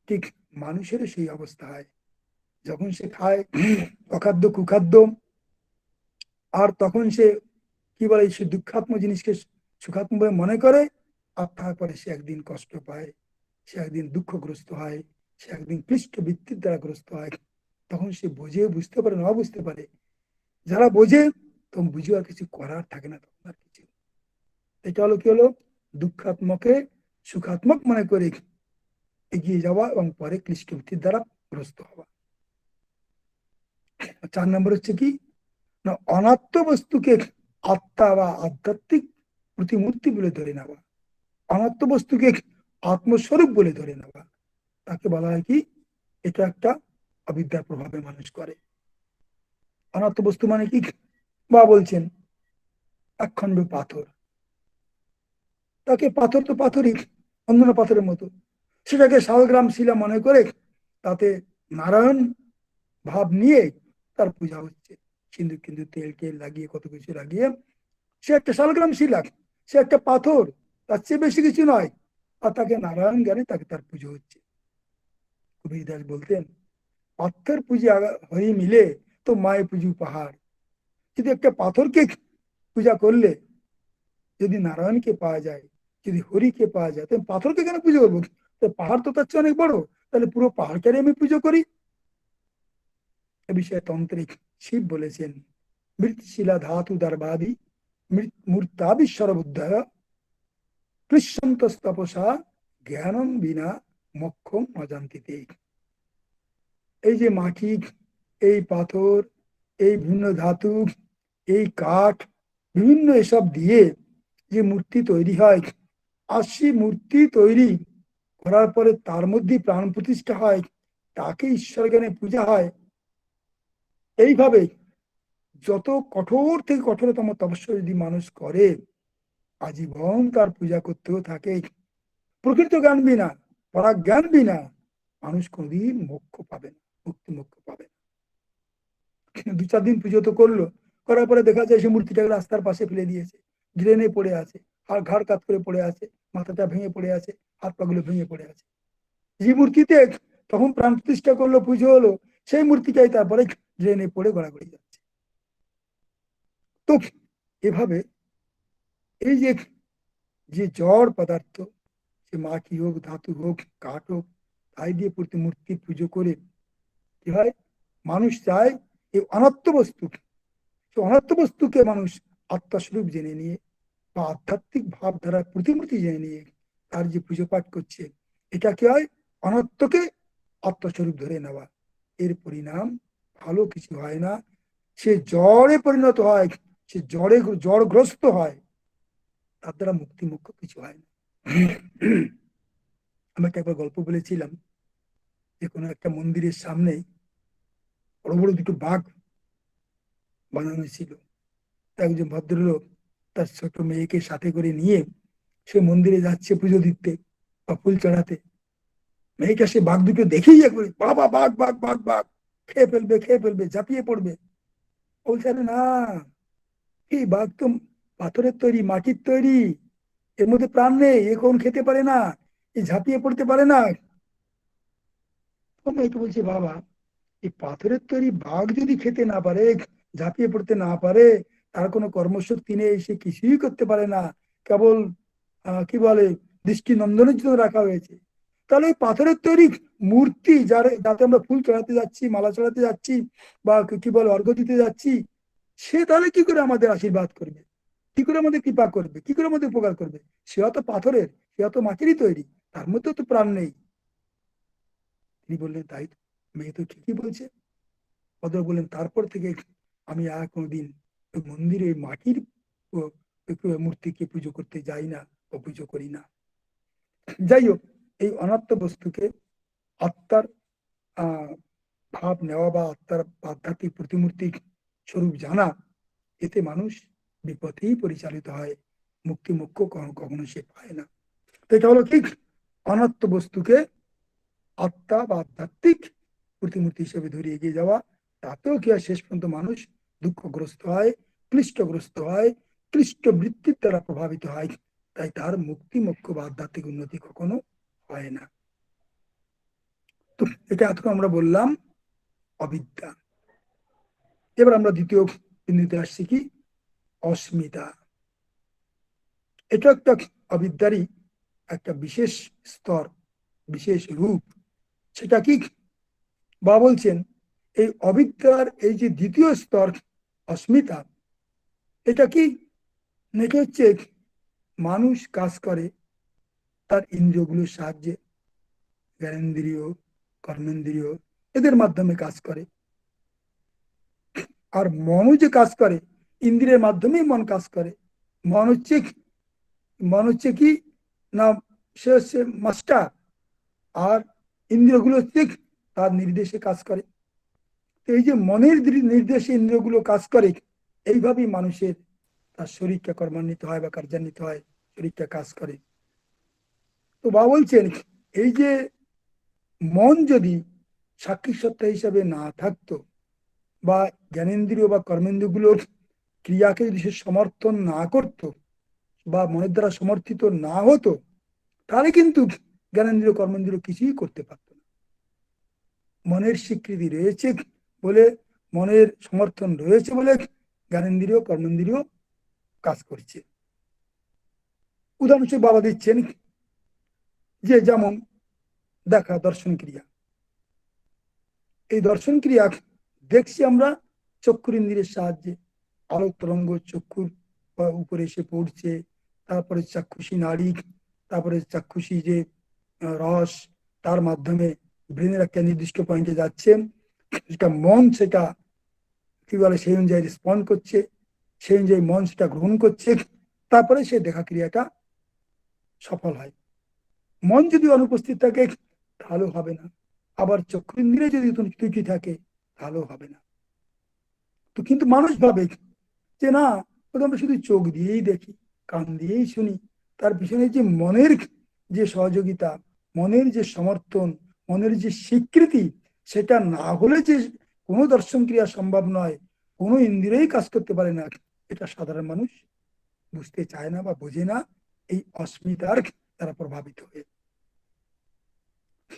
ঠিক মানুষেরও সেই অবস্থা হয় যখন সে খায় অখাদ্য কুখাদ্য, আর তখন সে কি বলে সে দুঃখাত্মক জিনিসকে সুখাত্মক বলে মনে করে, আর তারপরে সে একদিন কষ্ট পায়, সে একদিন দুঃখগ্রস্ত হয়, সে একদিন ক্লিষ্ট বৃত্তির দ্বারা গ্রস্ত হয়, তখন সে বোঝে, বুঝতে পারে না বুঝতে পারে, যারা বোঝে তখন বুঝে আর কিছু করার থাকে না, তখন আর কিছু। এটা হলো কি হলো, দুঃখাত্মকে সুখাত্মক মনে করে এগিয়ে যাওয়া এবং পরে ক্লিষ্ট বৃত্তির দ্বারা গ্রস্ত হওয়া। 4 নম্বর হচ্ছে কি না, অনাত্ম বস্তুকে আত্মা বা আধ্যাত্মিক প্রতিমূর্তি বলে ধরে নেওয়া, অনাত্ম বস্তুকে আত্মস্বরূপ বলে ধরে নেওয়া, তাকে বলা হয় কি, এটা একটা অবিদ্যার প্রভাবে মানুষ করে। অনাত্ম বস্তু মানে কি, বা বলছেন একখণ্ড পাথর, তাকে পাথর তো পাথরই, অন্য পাথরের মতো, সেটাকে শালগ্রাম শিলা মনে করে তাতে নারায়ণ ভাব নিয়ে তার পূজা হচ্ছে, কিন্তু কিন্তু তেল টেল লাগিয়ে কত কিছু লাগিয়ে সে একটা শালগ্রাম শিলা, সে একটা পাথর, তার চেয়ে বেশি কিছু নয়, আর তাকে নারায়ণ জ্ঞানে তাকে তার পুজো হচ্ছে। কবির দাস বলতেন, পাথর পুজো হয়ে মিলে তো মায়ের পুজো পাহাড়, যদি একটা পাথরকে পূজা করলে যদি নারায়ণকে পাওয়া যায়, যদি হরিকে পাওয়া যায়, তাহলে পাথরকে কেন পুজো করবো? তো পাহাড় তো তার চেয়ে অনেক বড়, তাহলে পুরো পাহাড়কে আমি পুজো করি। এ বিষয়ে তন্ত্রিক শিব বলেছেন, মৃৎশিলা ধাতু দর্বাদি মূর্তাবিশ্বর বুদ্ধয় কৃষ্ণন্তস্তপসা জ্ঞানম বিনা মোক্ষম অজান্তিতে। এই যে মাটি, এই পাথর, এই বিভিন্ন ধাতু, এই কাঠ, বিভিন্ন এসব দিয়ে যে মূর্তি তৈরি হয়, আর সেই মূর্তি তৈরি করার পরে তার মধ্যে প্রাণ প্রতিষ্ঠা হয়, তাকে ঈশ্বর জ্ঞানে পূজা হয়। এইভাবে যত কঠোর থেকে কঠোরতম তপস্যা যদি মানুষ করে, আজীবন তার পূজা করতেও থাকে, প্রকৃত জ্ঞান বিনা, পরাগ জ্ঞান বিনা মানুষ কোনদিন মোক্ষ পাবে না, মুক্তি মোক্ষ পাবে না। 2-4 দিন পুজো তো করলো, করার পরে দেখা যায় সে মূর্তিটাকে রাস্তার পাশে ফেলে দিয়েছে, ড্রেনে পড়ে আছে, আর ঘাড় কাত করে পড়ে আছে, মাথাটা ভেঙে পড়ে আছে, হাত পাগুলো ভেঙে পড়ে আছে। যে মূর্তিতে তখন প্রাণ প্রতিষ্ঠা করলো, পুজো হলো, সেই মূর্তিটাই তারপরে ড্রেনে পড়ে গড়াগড়ি যাচ্ছে। তো এভাবে এই যে যে জড় পদার্থ, সে মাটি হোক, ধাতু হোক, কাঠ হোক, তাই দিয়ে মূর্তির পুজো করে কি হয়, মানুষ চায় এই অনাত্ম বস্তুকে, অনাত্ম বস্তুকে মানুষ আত্মাস্বরূপ জেনে নিয়ে বা আধ্যাত্মিক ভাব দ্বারা প্রতিমূর্তি জেনে নিয়ে তার যে পুজো পাঠ করছে, এটা কি হয়, অনাত্মকে আত্মস্বরূপ ধরে নেওয়া। এর পরিণাম ভালো কিছু হয় না, সে জড়ে পরিণত হয়, সে জড়গ্রস্ত হয়, তার দ্বারা মুক্তি মুখ্য কিছু হয় না। আমাকে একবার গল্প বলেছিলাম যে কোনো একটা মন্দিরের সামনে বড় বড় দুটো বাঘ বানানো ছিল। একজন ভদ্রলোক তার ছোট মেয়েকে সাথে করে নিয়ে সে মন্দিরে যাচ্ছে পুজো দিতে বা ফুল চড়াতে। মেয়েটা সে বাঘ দুটো দেখেই একবারে বাবা বাঘ বাঘ বাঘ বাঘ, খেয়ে ফেলবে ঝাঁপিয়ে পড়বে। বলছে আরে না, এই বাঘ তো পাথরের তৈরি, মাটির তৈরি, এর মধ্যে প্রাণ নেই, এ কোন খেতে পারে না, এ ঝাঁপিয়ে পড়তে পারে না। মেয়েকে বলছে বাবা, এই পাথরের তৈরি বাঘ যদি খেতে না পারে, ঝাঁপিয়ে পড়তে না পারে, তার কোনো কর্মশক্তি নেই, সে কিছুই করতে পারে না, কেবল কি বলে দৃষ্টি নন্দনের জন্য রাখা হয়েছে, তাহলে এই পাথরের তৈরি মূর্তি যাতে আমরা ফুল চড়াতে যাচ্ছি, মালা চড়াতে যাচ্ছি বা কি বলে অর্ঘ্য দিতে যাচ্ছি, সে তাহলে কি করে আমাদের আশীর্বাদ করবে, কি করে আমাদের কৃপা করবে, কি করে আমাদের উপকার করবে? সে অত পাথরের, সে অত মাটিরই তৈরি, তার মধ্যে তো প্রাণ নেই। তিনি বললেন তাই তো, মেয়ে তো ঠিকই বলছে। ভদ্র বললেন তারপর থেকে আমি আর কোনোদিন ওই মন্দিরে মাটির মূর্তিকে পুজো করতে যাই না বা পুজো করি না। যাই হোক, এই অনাত্ম বস্তুকে আত্মার ভাব নেওয়া বা আত্মার আধ্যাত্মিক প্রতিমূর্তি স্বরূপ জানা, এতে মানুষ বিপথেই পরিচালিত হয়, মুক্তি মুখ্য কখনো সে পায় না। তো এটা হলো কি, অনাত্ম বস্তুকে আত্মা বা আধ্যাত্মিক প্রতিমূর্তি হিসেবে ধরে এগিয়ে যাওয়া। তাতেও কি হয়, শেষ পর্যন্ত মানুষ দুঃখগ্রস্ত হয়, ক্লিষ্টগ্রস্ত হয়, ক্লিষ্ট বৃত্তির দ্বারা প্রভাবিত হয়। তাই তার মুক্তি মোক্ষ বা আধ্যাত্মিক উন্নতি কখনো হয় না। তো এটা এতক্ষণ আমরা বললাম অবিদ্যা। এবার আমরা দ্বিতীয় বিন্দুতে আসছি কি, অস্মিতা। এটা একটা অবিদ্যারই একটা বিশেষ স্তর, বিশেষ রূপ। সেটা কি, বা বলছেন এই অবিদ্যার এই যে দ্বিতীয় স্তর অস্মিতা, এটা কি, নাকি হচ্ছে মানুষ কাজ করে তার ইন্দ্রিয়গুলোর সাহায্যে, জ্ঞানেন্দ্রিয়, কর্মেন্দ্রিয়, এদের মাধ্যমে কাজ করে। আর মনও যে কাজ করে, ইন্দ্রিয়ের মাধ্যমেই মন কাজ করে। মন হচ্ছে মন হচ্ছে কি না, সে হচ্ছে মাস্টার, আর ইন্দ্রিয়গুলো হচ্ছে তার নির্দেশে কাজ করে। এই যে মনের নির্দেশে ইন্দ্রিয়গুলো কাজ করে, এইভাবেই মানুষের তার শরীরকে কর্মান্বিত হয় বা কার্যান্বিত হয়, শরীরটা কাজ করে। তো বাবা বলছেন এই যে মন যদি সাক্ষী সত্তা হিসাবে না থাকতো, বা জ্ঞানেন্দ্রিয় বা কর্মেন্দ্রিয়গুলোর ক্রিয়াকে যদি সে সমর্থন না করত, বা মনের দ্বারা সমর্থিত না হতো, তাহলে কিন্তু জ্ঞানেন্দ্রিয় কর্মেন্দ্রিয় কিছুই করতে পারত না। মনের স্বীকৃতি রয়েছে বলে, মনের সমর্থন রয়েছে বলে জ্ঞানেন্দ্রিয় কর্মেন্দ্রিয় কাজ করছে। উদাহরণস্বরূপ বাবা দিচ্ছেন যে যেমন দেখা, দর্শন ক্রিয়া। এই দর্শন ক্রিয়া দেখছি আমরা চক্ষুর ইন্দ্রিয়ের সাহায্যে, আলোক তরঙ্গ চক্ষুর উপরে এসে পড়ছে, তারপরে চাক্ষুষী নাড়ি, তারপরে চাক্ষুষী যে রস, তার মাধ্যমে ব্রেনের একটা নির্দিষ্ট পয়েন্টে যাচ্ছে, সেটা মন সেটা কি বলে সেই অনুযায়ী রেসপন্ড করছে, সেই অনুযায়ী মন সেটা গ্রহণ করছে, তারপরে সে দেখা ক্রিয়াটা সফল হয়। মন যদি অনুপস্থিত থাকে তাহলেও হবে না, আবার চক্ষুরিন্দ্রিয় যদি ত্রুটি থাকে তাহলেও হবে না। তো কিন্তু মানুষ ভাবে যে না, আমরা শুধু চোখ দিয়েই দেখি, কান দিয়েই শুনি, তার পিছনে যে মনের যে সহযোগিতা, মনের যে সমর্থন, মনের যে স্বীকৃতি, সেটা না হলে যে কোনো দর্শন ক্রিয়া সম্ভব নয়, কোনো ইন্দ্রিয়ই কাজ করতে পারে না, এটা সাধারণ মানুষ বুঝতে চায় না বা বোঝে না, এই অস্মিতার দ্বারা প্রভাবিত হয়ে।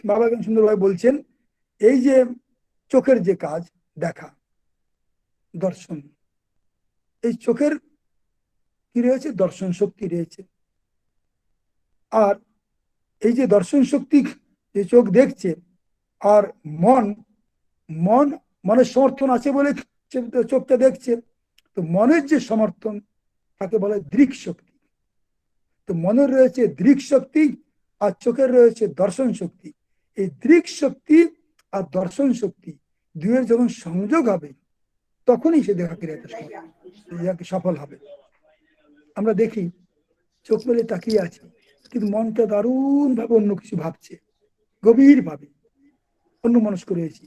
বাবা কেন সুন্দরভাবে বলছেন, এই যে চোখের যে কাজ, দেখা, দর্শন, এই চোখের কি রয়েছে, দর্শন শক্তি রয়েছে। আর এই যে দর্শন শক্তি, যে চোখ দেখছে, আর মন মন মনের সমর্থন আছে বলে চোখটা দেখছে। তো মনের যে সমর্থন, তাকে বলে দৃক শক্তি। তো মনের রয়েছে দৃক শক্তি, আর চোখের রয়েছে দর্শন শক্তি। এই দৃক শক্তি আর দর্শন শক্তি দুয়ের যখন সংযোগ হবে, তখনই সে দেখা ক্রিয়াটা সফল হবে। আমরা দেখি চোখ মেলে তাকিয়ে আছি, কিন্তু মনটা দারুণ ভাবে অন্য কিছু ভাবছে, গভীর ভাবে অন্যমনস্ক রয়েছি।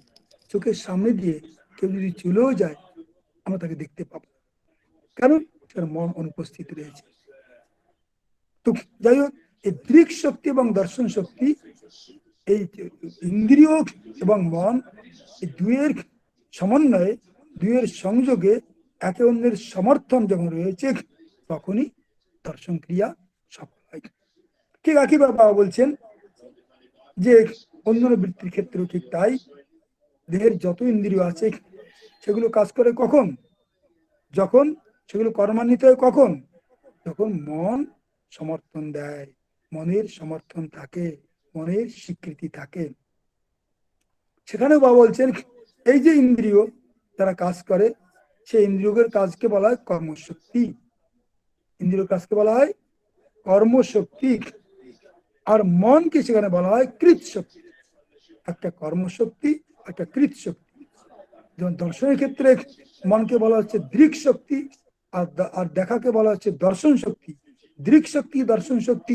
চোখের সামনে দিয়ে কেউ যদি চলেও যায়, আমরা তাকে দেখতে পাবো, কারণ তার মন অনুপস্থিত রয়েছে। তো যাই হোক, এই দৃক শক্তি এবং দর্শন শক্তি, এই ইন্দ্রিয় এবং মন, এই দুয়ের সমন্বয়ে, দুয়ের সংযোগে, একে অন্যের সমর্থন যখন রয়েছে, তখনই দর্শন ক্রিয়া সফল হয়। ঠিক একইভাবে বাবা বলছেন যে অন্যান্য বৃত্তির ক্ষেত্রেও ঠিক তাই। দেহের যত ইন্দ্রিয় আছে সেগুলো কাজ করে কখন? যখন সেগুলো কর্মান্বিত হয় কখন? যখন মন সমর্থন দেয়, মনের সমর্থন থাকে, মনের স্বীকৃতি থাকে। সেখানেও বাবা বলছেন এই যে ইন্দ্রিয় যারা কাজ করে, সেই ইন্দ্রিয়ের কাজকে বলা হয় কর্মশক্তি। ইন্দ্রিয় কাজকে বলা হয় কর্মশক্তি, আর মনকে সেখানে বলা হয় কৃত শক্তি। একটা কর্মশক্তি, একটা কৃত শক্তি। যেমন দর্শনের ক্ষেত্রে মনকে বলা হচ্ছে দৃক শক্তি, আর দেখাকে বলা হচ্ছে দর্শন শক্তি। দৃক শক্তি, দর্শন শক্তি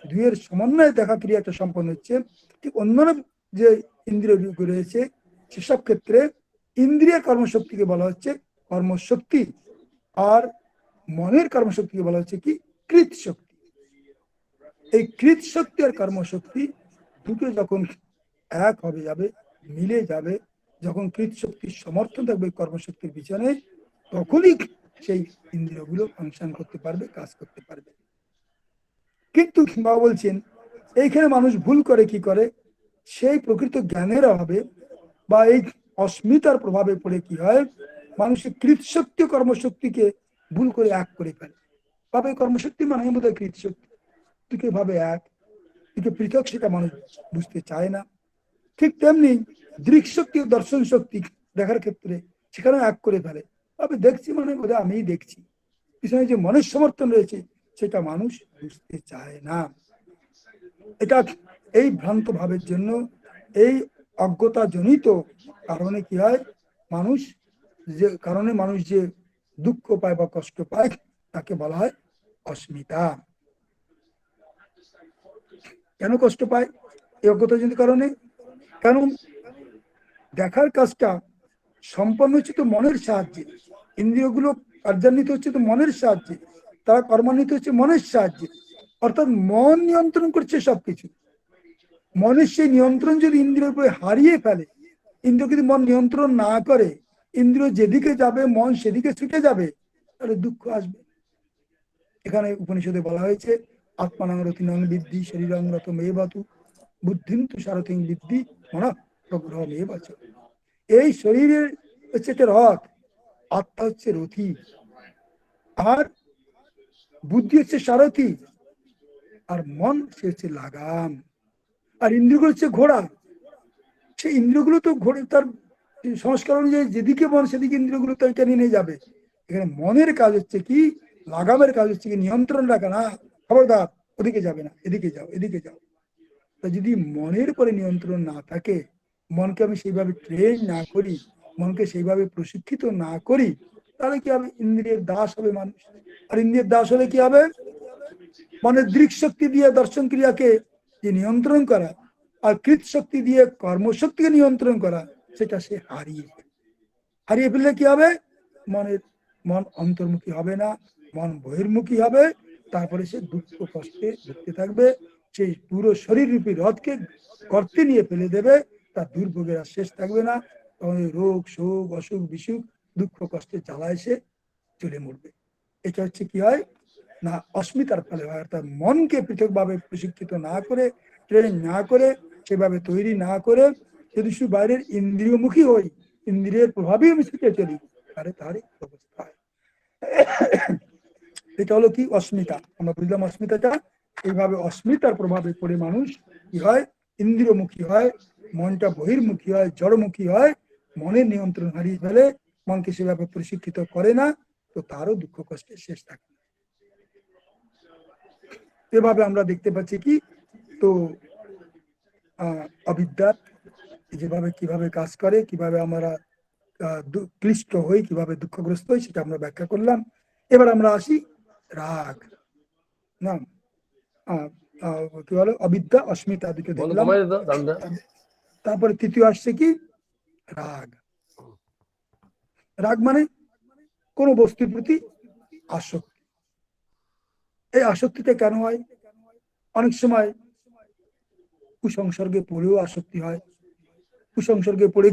দুইয়ের সমন্বয়ে দেখা ক্রিয়াটা সম্পন্ন হচ্ছে। ঠিক অন্যান্য যে ইন্দ্রিয় রয়েছে সেসব ক্ষেত্রে ইন্দ্রিয় কর্মশক্তিকে বলা হচ্ছে কর্মশক্তি, আর মনের কর্মশক্তিকে বলা হচ্ছে কি কৃত শক্তি। এই কৃত শক্তি আর কর্মশক্তি দুটো যখন এক হবে যাবে, মিলে যাবে, যখন কৃত শক্তির সমর্থন থাকবে কর্মশক্তির পিছনে, তখনই সেই ইন্দ্রিয়গুলো ফাংশন করতে পারবে, কাজ করতে পারবে। কিন্তু বাবা বলছেন এইখানে মানুষ ভুল করে, কি করে? সেই প্রকৃত জ্ঞানের অভাবে বা এই অস্মিতার প্রভাবে পড়ে কি হয়, মানুষের কৃতশক্তি কর্মশক্তিকে ভুল করে এক করে ফেলে। ভাবে কর্মশক্তি মানে বোধহয় কৃতশক্তি, দুকে ভাবে এক, দুকে পৃথক, সেটা মানুষ বুঝতে চায় না। ঠিক তেমনি দৃক শক্তি ও দর্শন শক্তি দেখার ক্ষেত্রে সেখানে এক করে ফেলে। তবে দেখছি মানে বোধহয় আমিই দেখছি, পিছনে যে মনের সমর্থন রয়েছে সেটা মানুষ বুঝতে চায় না। এটা এই ভ্রান্ত ভাবের জন্য, এই অজ্ঞতাজনিত কারণে কি হয়, মানুষ যে কারণে মানুষ যে দুঃখ পায় বা কষ্ট পায় তাকে বলা হয় অস্মিতা। কেন কষ্ট পায়? এই অজ্ঞতাজনিত কারণে। কারণ দেখার কাজটা সম্পন্ন হচ্ছে তো মনের সাহায্যে, ইন্দ্রিয়গুলো কার্যান্বিত হচ্ছে তো মনের সাহায্যে, তারা কর্মান্বিত হচ্ছে মনের সাহায্যে, অর্থাৎ মন নিয়ন্ত্রণ করছে সবকিছু। মনের সেই নিয়ন্ত্রণ যদি ইন্দ্রিয়ের উপরে হারিয়ে ফেলে, ইন্দ্রিয় যদি মন নিয়ন্ত্রণ না করে, ইন্দ্রিয় যেদিকে যাবে মন সেদিকে ছুটে যাবে, তাহলে দুঃখ আসবে। এখানে উপনিষদে বলা হয়েছে আত্মানাং রতিনাং বিদ্ধি শরীরাং রতম এবাতু বুদ্ধিং তু সারথিং বিদ্ধি মন প্রগ্রহ মেবাচ। এই শরীরের হচ্ছে রথ, আত্মা হচ্ছে রথি, আর বুদ্ধি হচ্ছে সারথি, আর মন সে হচ্ছে লাগাম, আর ইন্দ্রিয়গুলো হচ্ছে ঘোড়া। সেই ইন্দ্রিয়গুলো তো ঘোড়া, তার সংস্কার অনুযায়ী যেদিকে মন সেদিকে ইন্দ্রিয়গুলো তো টেনে নিয়ে যাবে। এখানে মনের কাজ হচ্ছে কি, লাগামের কাজ হচ্ছে কি নিয়ন্ত্রণ রাখা, না খবরদার ওদিকে যাবে না, এদিকে যাও, এদিকে যাও। তা যদি মনের পরে নিয়ন্ত্রণ না থাকে, মনকে আমি সেইভাবে ট্রেন না করি, মনকে সেইভাবে প্রশিক্ষিত না করি, তাহলে কি হবে? ইন্দ্রিয়ের দাস হবে মানুষ। আর ইন্দ্রিয়ের দাস হলে কি হবে? মনের দৃক শক্তি দিয়ে দর্শন ক্রিয়াকে যে নিয়ন্ত্রণ করা, আর কৃত শক্তি দিয়ে কর্মশক্তিকে নিয়ন্ত্রণ করা, সেটা সে হারিয়ে ফেললে কি হবে? মন অন্তর্মুখী হবে না, মন বহির্মুখী হবে। তারপরে সে দুঃখ কষ্টে ভুগতে থাকবে, সেই পুরো শরীর রূপী রথকে গর্তে নিয়ে ফেলে দেবে, তার দুর্ভোগের আর শেষ থাকবে না। তখন রোগ শোক অসুখ বিসুখ দুঃখ কষ্টে জ্বালায় সে চলে মরবে। এটা হচ্ছে কি হয় না, অস্মিতার ফলে হয়। অর্থাৎ মনকে পৃথকভাবে প্রশিক্ষিত না করে, ট্রেনিং না করে, সেভাবে তৈরি না করে যদি শুধু বাইরের ইন্দ্রিয়মুখী হই, ইন্দ্রিয়ের প্রভাবেই আমি ছুটে চলি, তাহলে তারই অবস্থা হয়। এটা হলো কি অস্মিতা। আমরা বুঝলাম অস্মিতাটা। এইভাবে অস্মিতার প্রভাবে পড়ে মানুষ কি হয়, ইন্দ্রিয়মুখী হয়, মনটা বহির্মুখী হয়, জড়মুখী হয়, মনের নিয়ন্ত্রণ হারিয়ে ফেলে, মনকে সেভাবে প্রশিক্ষিত করে না, তো তারও দুঃখ কষ্টে শেষ থাকে। এভাবে আমরা দেখতে পাচ্ছি কি, তো অবিদ্যা যেভাবে কিভাবে কাজ করে, কিভাবে আমরা ক্লিষ্ট হই, কিভাবে দুঃখগ্রস্ত হই, সেটা আমরা ব্যাখ্যা করলাম। এবার আমরা আসি রাগ। না কি বলো, অবিদ্যা, অস্মিতা দুটো দেখলাম। তারপরে তৃতীয় আসছে কি, রাগ। রাগ মানে কোন বস্তুর প্রতি আসক্তি। এই আসক্তিটা কেন হয়? অনেক সময় কুসংসর্গে পড়েও আসক্তি হয়। কুসংসর্গে পড়ে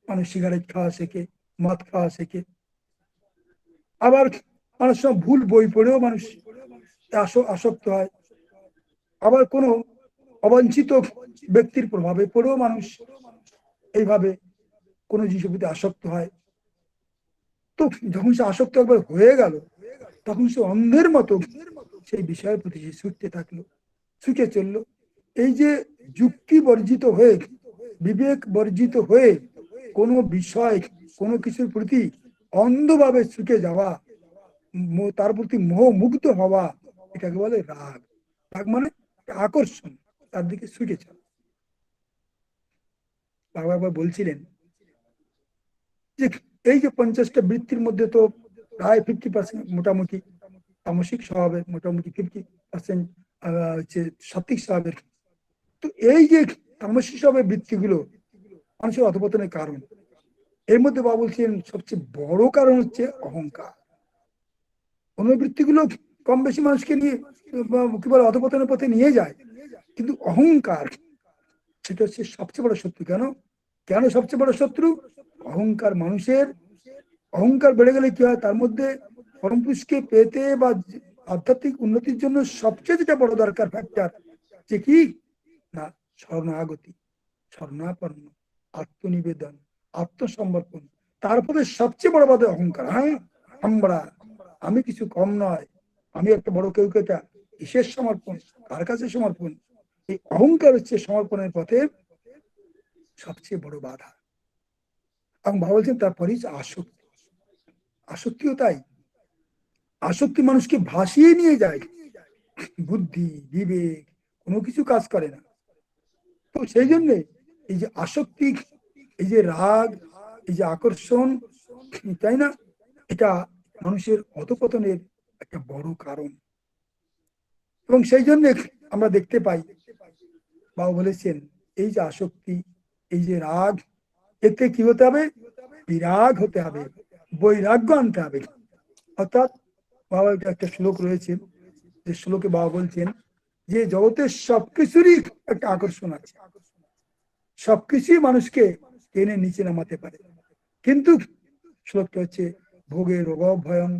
মানুষ সিগারেট খাওয়া শেখে, মদ খাওয়া শেখে। আবার অনেক সময় ভুল বই পড়েও মানুষ আসক্ত হয়। আবার কোনো অবাঞ্ছিত ব্যক্তির প্রভাবে পড়েও মানুষ এইভাবে কোনো জিনিসের প্রতি আসক্ত হয়। তো যখন সে আসক্ত একবার হয়ে গেল, তখন সে অন্ধের মতো সেই বিষয়ের প্রতি সে ছুটতে থাকলো, ছুটে চললো। এই যে যুক্তি বর্জিত হয়ে, বিবেক বর্জিত হয়ে কোনো বিষয়, কোনো কিছুর প্রতি অন্ধভাবে ছুটে যাওয়া, তার প্রতি মোহমুগ্ধ হওয়া, এটাকে বলে রাগ। রাগ মানে আকর্ষণ, তার দিকে ছুটে যাওয়া। বাবা একবার বলছিলেন যে এই যে 50টা বৃত্তির মধ্যে তো প্রায় 50% মোটামুটি তামসিক স্বভাবের, মোটামুটি 50% হচ্ছে সাত্বিক স্বভাবের। তো এই যে তামসিক স্বভাবের বৃত্তিগুলো মানুষের অধপতনের কারণ, এর মধ্যে বাবা বলছেন সবচেয়ে বড় কারণ হচ্ছে অহংকার। অন্য বৃত্তিগুলো কম বেশি মানুষকে নিয়ে কি বলে অধপতনের পথে নিয়ে যায়, কিন্তু অহংকার সেটা হচ্ছে সবচেয়ে বড় শত্রু। কেন কেন সবচেয়ে বড় শত্রু? অহংকার মানুষের, অহংকার বেড়ে গেলে কি হয়, তার মধ্যে পরম পুরুষকে পেতে বা আধ্যাত্মিক উন্নতির জন্য সবচেয়ে যেটা বড় দরকার ফ্যাক্টর, যে কি না, শরণাগতি, শরণাপন্ন, আত্মনিবেদন, আত্মসমর্পণ। তারপরে সবচেয়ে বড় বাধা অহংকার। হ্যাঁ, আমরা, আমি কিছু কম নয়, আমি একটা বড় কেউ কেটা, কিসের সমর্পণ, কার কাছে সমর্পণ? এই অহংকার হচ্ছে সমর্পণের পথে সবচেয়ে বড় বাধা। এবং বাবা বলছেন তারপরেই আসক্তি। আসক্তিও তাই। আসক্তি মানুষকে ভাসিয়ে নিয়ে যায়, বুদ্ধি বিবেক কোনো কিছু কাজ করে না। তো সেই জন্য এই যে আসক্তি, এই যে রাগ, এই যে আকর্ষণ, তাই না, এটা মানুষের অধপতনের একটা বড় কারণ। এবং সেই জন্য আমরা দেখতে পাই, বাবা বলেছেন এই যে আসক্তি, এই যে রাগ, এতে কি হতে হবে? বিরাগ হতে হবে, বৈরাগ্য আনতে হবে। অর্থাৎ বাবা একটা শ্লোক রয়েছে, যে শ্লোকে বাবা বলছেন যে জগতের সবকিছুরই একটা আকর্ষণ আছে, সবকিছুই মানুষকে টেনে নিচে নামাতে পারে, কিন্তু শ্লোকটা হচ্ছে ভোগে রোগ ভয়ং,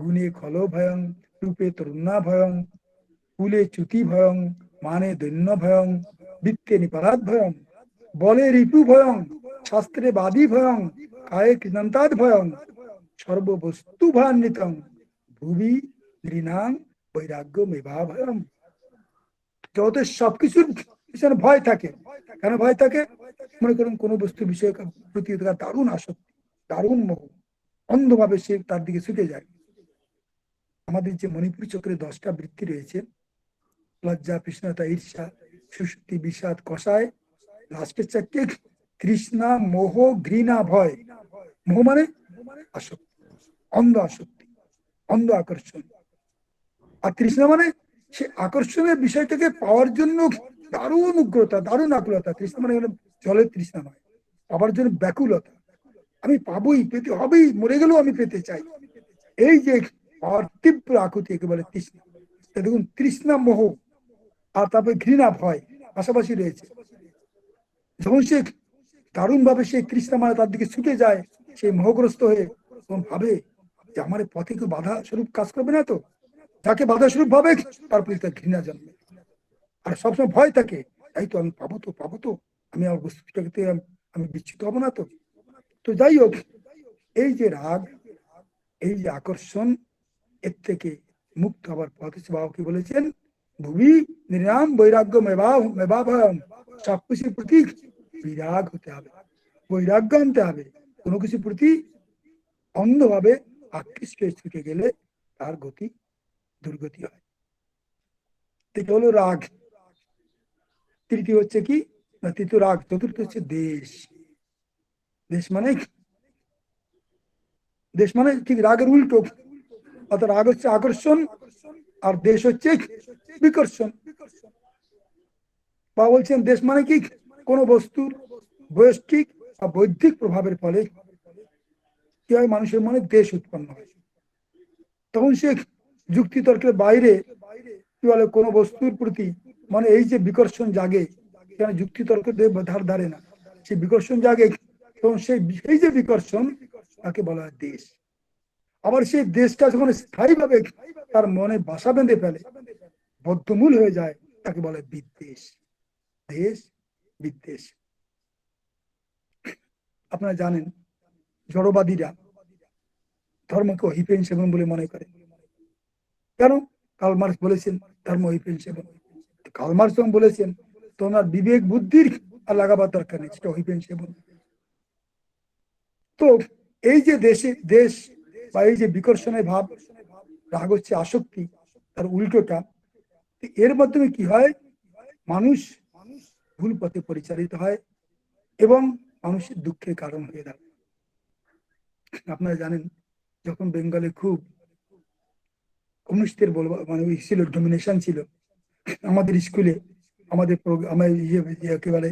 গুণে খল ভয়ং, রূপে তরুণা ভয়ং, কুলে চ্যুতি ভয়ং, মানে দৈন্য ভয়ং, বৃত্তে নিপারাত ভয়ং, বলে রিপু ভয়ং, শাস্ত্রে বাদী ভয়ং, কায়ে কৃতান্তাদ ভয়ং, সর্ববস্তু ভয়ান্বিতং, ভুবি নৃণাং বৈরাগ্য মেভা ভয়ং। জগতের সবকিছুর পিছনে ভয় থাকে। কেন ভয় থাকে? মনে করুন কোনো বস্তু বিষয় প্রতি দারুণ আসক্তি, দারুণ মোহ, অন্ধভাবে সে তার দিকে ছুটে যায়। আমাদের যে মণিপুর চক্রে 10টা বৃত্তি রয়েছে, লজ্জা, কৃষ্ণতা, ঈর্ষা, সুশুক্তি, বিষাদ, কষায়, লাস্টের চারটে তৃষ্ণা, মোহ, ঘৃণা, ভয়। মোহ মানে আসক্তি, অন্ধ আসক্তি, অন্ধ আকর্ষণ। আর তৃষ্ণা মানে সে আকর্ষণের বিষয়টাকে পাওয়ার জন্য দারুণ উগ্রতা, দারুণ আকুলতা। তৃষ্ণা মানে জলের তৃষ্ণা নয়, পাওয়ার জন্য ব্যাকুলতা, আমি পাবোই, পেতে হবেই, মরে গেলেও আমি পেতে চাই। এই যে পাওয়ার তীব্র আকুতি, একেবারে তৃষ্ণা। দেখুন, তৃষ্ণা, মোহ, আর তারপরে ঘৃণা, ভয় পাশাপাশি রয়েছে। যখন সে দারুণ ভাবে সে তৃষ্ণা মানে তার দিকে ছুটে যায়, সে মোহগ্রস্ত হয়ে তখন ভাবে যে আমার পথে কেউ বাধা স্বরূপ কাজ করবে না তো, যাকে বাধা স্বরূপ ভাবে তার প্রতি তার ঘৃণা জন্মে। আর সবসময় ভয় থাকে, তাই তো আমি পাবো তো, পাবো তো, আমি আমার বস্তুটাকে আমি বিচ্যুত হবো না তো। তো যাই হোক, এই যে রাগ, এই যে আকর্ষণ, এর থেকে মুক্ত হবার পথ হচ্ছে, বাবা কি বলেছেন, ভূমি নিরাম বৈরাগ্য মেভাভয়ম, সবকিছুর প্রতি বিরাগ হতে হবে, বৈরাগ্য আনতে হবে। কোনো কিছুর প্রতি অন্ধভাবে আকৃষ্ট হয়ে ছুটে গেলে তার গতি দুর্গতি হয়। এটা হলো রাগ। তৃতীয় হচ্ছে কি না, তৃতীয় রাগ। চতুর্থ হচ্ছে দেশ। দেশ মানে, দেশ মানে ঠিক রাগের উল্টো। অর্থাৎ রাগ হচ্ছে আকর্ষণ, আর দেশ হচ্ছে বিকর্ষণ। বা বলছেন দেশ মানে কি, কোন বস্তুর বৈশ্বিক বা বৈদিক প্রভাবের ফলে কি হয়, মানুষের মনে দেশ উৎপন্ন হয়। তখন সে যুক্তিতর্কের বাইরে কি বলে, কোন বস্তুর প্রতি মানে এই যে বিকর্ষণ জাগে, সেখানে যুক্তিতর্ক ধার ধারে না, সেই বিকর্ষণ জাগে। তখন সেই যে বিকর্ষণ, তাকে বলা হয় দেশ। আবার সেই দেশটা যখন স্থায়ীভাবে তার মনে বাসা বেঁধে ফেলে, বদ্ধমূল হয়ে যায়, তাকে বলে বিদ্বেষ। দেশ বিদ্বেষ। আপনারা জানেন জড়বাদীরা ধর্মকে অহিংসা সেবন বলে মনে করে। কেন? কার্ল মার্কস বলেছেন ধর্ম অহিংসা সেবন। কার্ল মার্কস যখন বলেছেন, তোমার বিবেক বুদ্ধির আর লাগাবার দরকার নেই, সেটা অহিংসা সেবন। তো এই যে দেশ বা এই যে বিকর্ষণের ভাব, রাগ হচ্ছে আসক্তি, তার উল্টোটা। এর মাধ্যমে কি হয়, মানুষ ভুল পথে পরিচালিত হয় এবং মানুষের দুঃখের কারণ হয়ে দাঁড়ায়। আপনারা জানেন যখন বেঙ্গলে খুব কমিউনিস্টদের বলবো মানে ছিল, ডমিনেশন ছিল আমাদের স্কুলে, আমাদের কি বলে,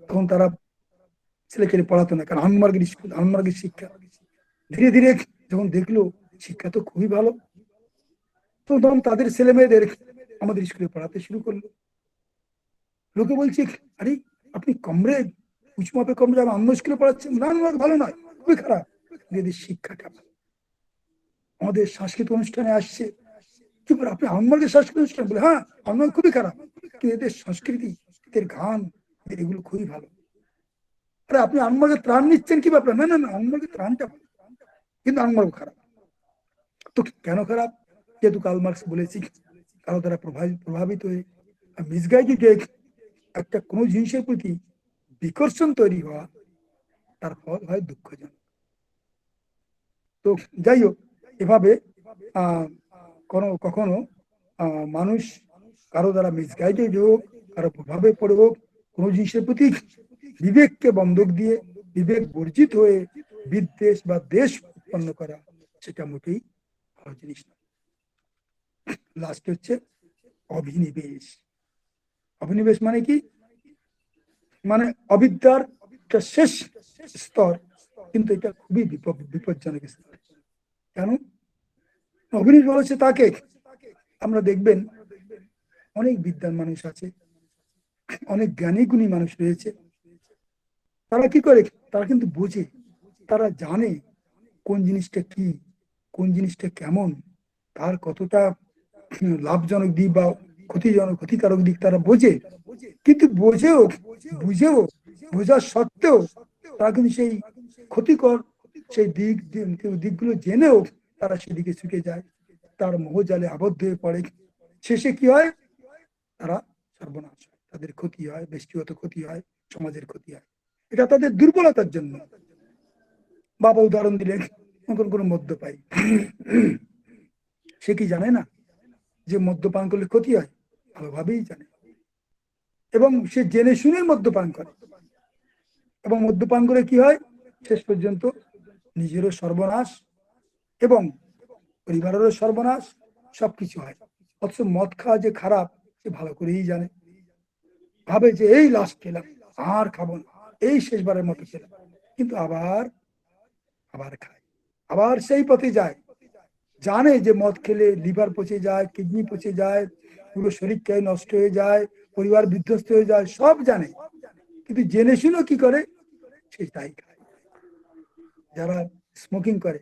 তখন তারা ছেলেকে পড়াতো না, কারণ আনমার্গের স্কুল, আনমার্গের শিক্ষা। ধীরে ধীরে যখন দেখলো শিক্ষা তো খুবই ভালো, তো তখন তাদের ছেলে মেয়েদের আমাদের স্কুলে পড়াতে শুরু করলো। লোকে বলছে, আরে আপনি কমরেড, উঁচু মাপে কমরেড, অন্য স্কুলে পড়াচ্ছেন? না না, ভালো নয়, খুবই খারাপ। এদের শিক্ষা কেমন? আমাদের সাংস্কৃতিক অনুষ্ঠানে আসছে, কি বলে আপনি আনমার্গের সাংস্কৃতিক অনুষ্ঠান? বলে হ্যাঁ, আনমার্গ খুবই খারাপ, কিন্তু এদের সংস্কৃতি, এদের গান, এগুলো খুবই ভালো। আরে আপনি আনমার্গের ত্রাণ নিচ্ছেন কি ব্যাপার? না না না, আনমার্গের ত্রাণটা ভালো, কিন্তু আনমার্গ খারাপ। তো কেন খারাপ? যেহেতু কার্ল মার্কস বলেছি, কারো দ্বারা প্রভাবিত হয়ে মিসগাইডেড একটা কোনো জিনিসের প্রতি বিকর্ষণ তৈরি হওয়া, তার ফল হয় দুঃখজনক। তো যাই হোক, এভাবে আহ কখনো মানুষ কারো দ্বারা মিসগাইডেড হোক, কারো প্রভাবে পড়ে হোক, কোনো জিনিসের প্রতি বিবেককে বন্ধক দিয়ে বিবেক বর্জিত হয়ে বিদ্বেষ বা দেশ উৎপন্ন করা, সেটা মোটেই ভালো জিনিস না। লাস্ট হচ্ছে অভিনিবেশ। অভিনিবেশ মানে কি? মানে অবিদ্যার একটা শেষ স্তর, কিন্তু এটা খুবই বিপজ্জনক স্তর। কেন? অভিনিবেশ বলেছে তাকে, আমরা দেখবেন অনেক বিদ্বান মানুষ আছে, অনেক জ্ঞানী গুণী মানুষ রয়েছে, তারা কি করে, তারা কিন্তু বোঝে, তারা জানে কোন জিনিসটা কি, কোন জিনিসটা কেমন, তার কতটা লাভজনক দিক বা ক্ষতিকারক দিক তারা বোঝে। কিন্তু বুঝেও বোঝার সত্ত্বেও তারা কিন্তু সেই ক্ষতিকর সেই দিকগুলো জেনেও তারা সেদিকে ছুটে যায়, তার মোহজালে আবদ্ধ হয়ে পড়ে। শেষে কি হয়, তারা সর্বনাশ হয়, তাদের ক্ষতি হয়, ব্যক্তিগত ক্ষতি হয়, সমাজের ক্ষতি হয়। এটা তাদের দুর্বলতার জন্য। বাবা উদাহরণ দিলেন, কোন মদ্যপায়ী, সে কি জানে না যে মদ্যপান করলে ক্ষতি হয়? ভালোভাবেই জানে, এবং সে জেনে শুনে মদ্যপান করে, এবং মদ্যপান করে কি হয়, শেষ পর্যন্ত নিজেরও সর্বনাশ এবং পরিবারেরও সর্বনাশ, সবকিছু হয়। অথচ মদ খাওয়া যে খারাপ, সে ভালো করেই জানে, ভাবে যে এই লাস্ট খেলাম, আর খাবো না, এই শেষবারের মতো খেলাম, কিন্তু আবার আবার খায়, আবার সেই পথে যায়। জানে যে মদ খেলে লিভার পচে যায়, কিডনি পচে যায়, পুরো শরীরটাই নষ্ট হয়ে যায়, পরিবার বিধ্বস্ত হয়ে যায়, সব জানে, কিন্তু জেনে শুনেও কি করে, সে তাই খায়। যারা স্মোকিং করে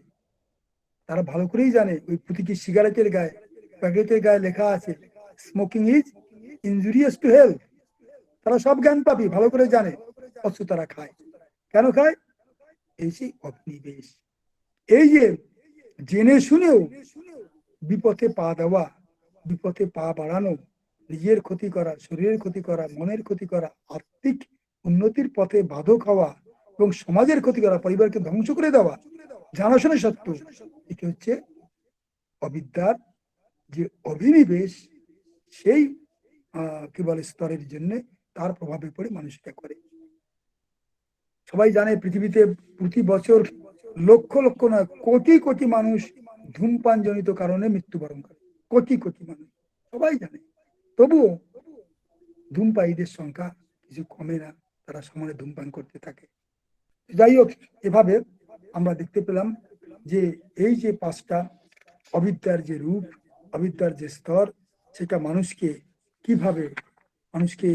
তারা ভালো করেই জানে, ওই প্রতিটি সিগারেটের গায়ে, প্যাকেটের গায়ে লেখা আছে smoking is injurious to health. তারা সব জ্ঞান পাবি, ভালো করে জানে, অথচ তারা খায়। কেন খায়? এই সেই অভিনিবেশ। এই যে জেনে শুনেও বিপথে পা দেওয়া, বিপথে পা বাড়ানো, নিজের ক্ষতি করা, শরীরের ক্ষতি করা, মনের ক্ষতি করা, আর্থিক উন্নতির পথে বাধক হওয়া এবং সমাজের ক্ষতি করা, পরিবারকে ধ্বংস করে দেওয়া, জানাশোনা সত্ত্বেও, এটি হচ্ছে অবিদ্যার যে অভিনিবেশ, সেই কি বলে স্তরের জন্য তার প্রভাবে পড়ে মানুষ এটা করে। সবাই জানে পৃথিবীতে প্রতি বছর লক্ষ লক্ষ নয়, কোটি কোটি মানুষ ধূমপান জনিত কারণে মৃত্যুবরণ করে। কোটি কোটি মানুষ, সবাই জানে। তবুও ধূমপায়ীদের সংখ্যা কিছু কমে না, তারা সমানে ধূমপান করতে থাকে। যাই হোক, এভাবে আমরা দেখতে পেলাম যে এই যে 5টা অবিদ্যার যে রূপ, অবিদ্যার যে স্তর, সেটা মানুষকে কিভাবে মানুষকে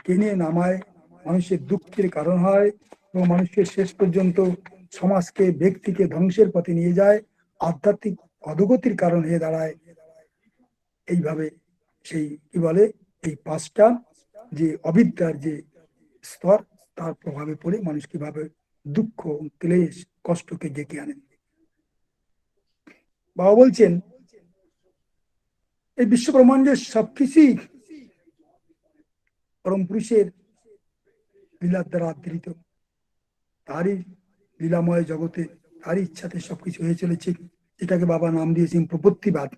টেনে নামায়, মানুষের দুঃখের কারণ হয় এবং মানুষকে শেষ পর্যন্ত সমাজকে, ব্যক্তিকে ধ্বংসের পথে নিয়ে যায়, আধ্যাত্মিক অধোগতির কারণ হয়ে দাঁড়ায়। এইভাবে সেই কি বলে, এই 5টা যে অবিদ্যার যে স্তর, তার প্রভাবে পড়ে মানুষ কিভাবে দুঃখ, ক্লেশ, কষ্টকে ডেকে আনেন। বাবা বলছেন এই বিশ্ব ব্রহ্মাণ্ডের সবকিছুই পরম পুরুষের লীলার দ্বারা আদৃত। তারই লীলাময় জগতে তারই ইচ্ছাতে সবকিছু হয়ে চলেছে। এটাকে বাবা নাম দিয়েছেন প্রপত্তিবাদ।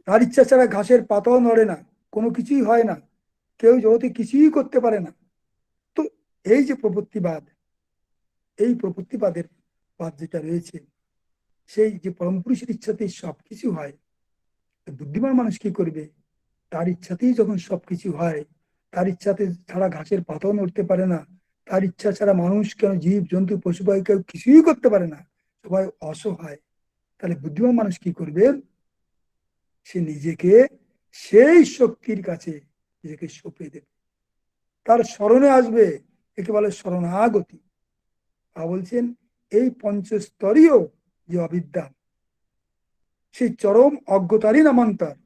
তার ইচ্ছা ছাড়া ঘাসের পাতাও নড়ে না, কোনো কিছুই হয় না, কেউ জগতে কিছুই করতে পারে না। তো এই যে প্রপত্তিবাদ, এই প্রপত্তিবাদের বাদ যেটা রয়েছে, সেই যে পরম পুরুষের ইচ্ছাতেই সবকিছু হয়, বুদ্ধিমান মানুষ কি করবে? তার ইচ্ছাতেই যখন সবকিছু হয়, তার ইচ্ছাতে ছাড়া ঘাসের পাতাও নড়তে পারে না, তার ইচ্ছা ছাড়া মানুষ কেন, জীব জন্তু পশু পাখি কেউ কিছুই করতে পারে না, সবাই অসহায়। তাহলে বুদ্ধিমান মানুষ কি করবে? সে নিজেকে সেই শক্তির কাছে নিজেকে সঁপে দেবে, তার স্মরণে আসবে। একে বলে শরণাগতি। বলছেন এই পঞ্চস্তরীয় যে অবিদ্যা, সেই চরম অজ্ঞতারই নামান্তর।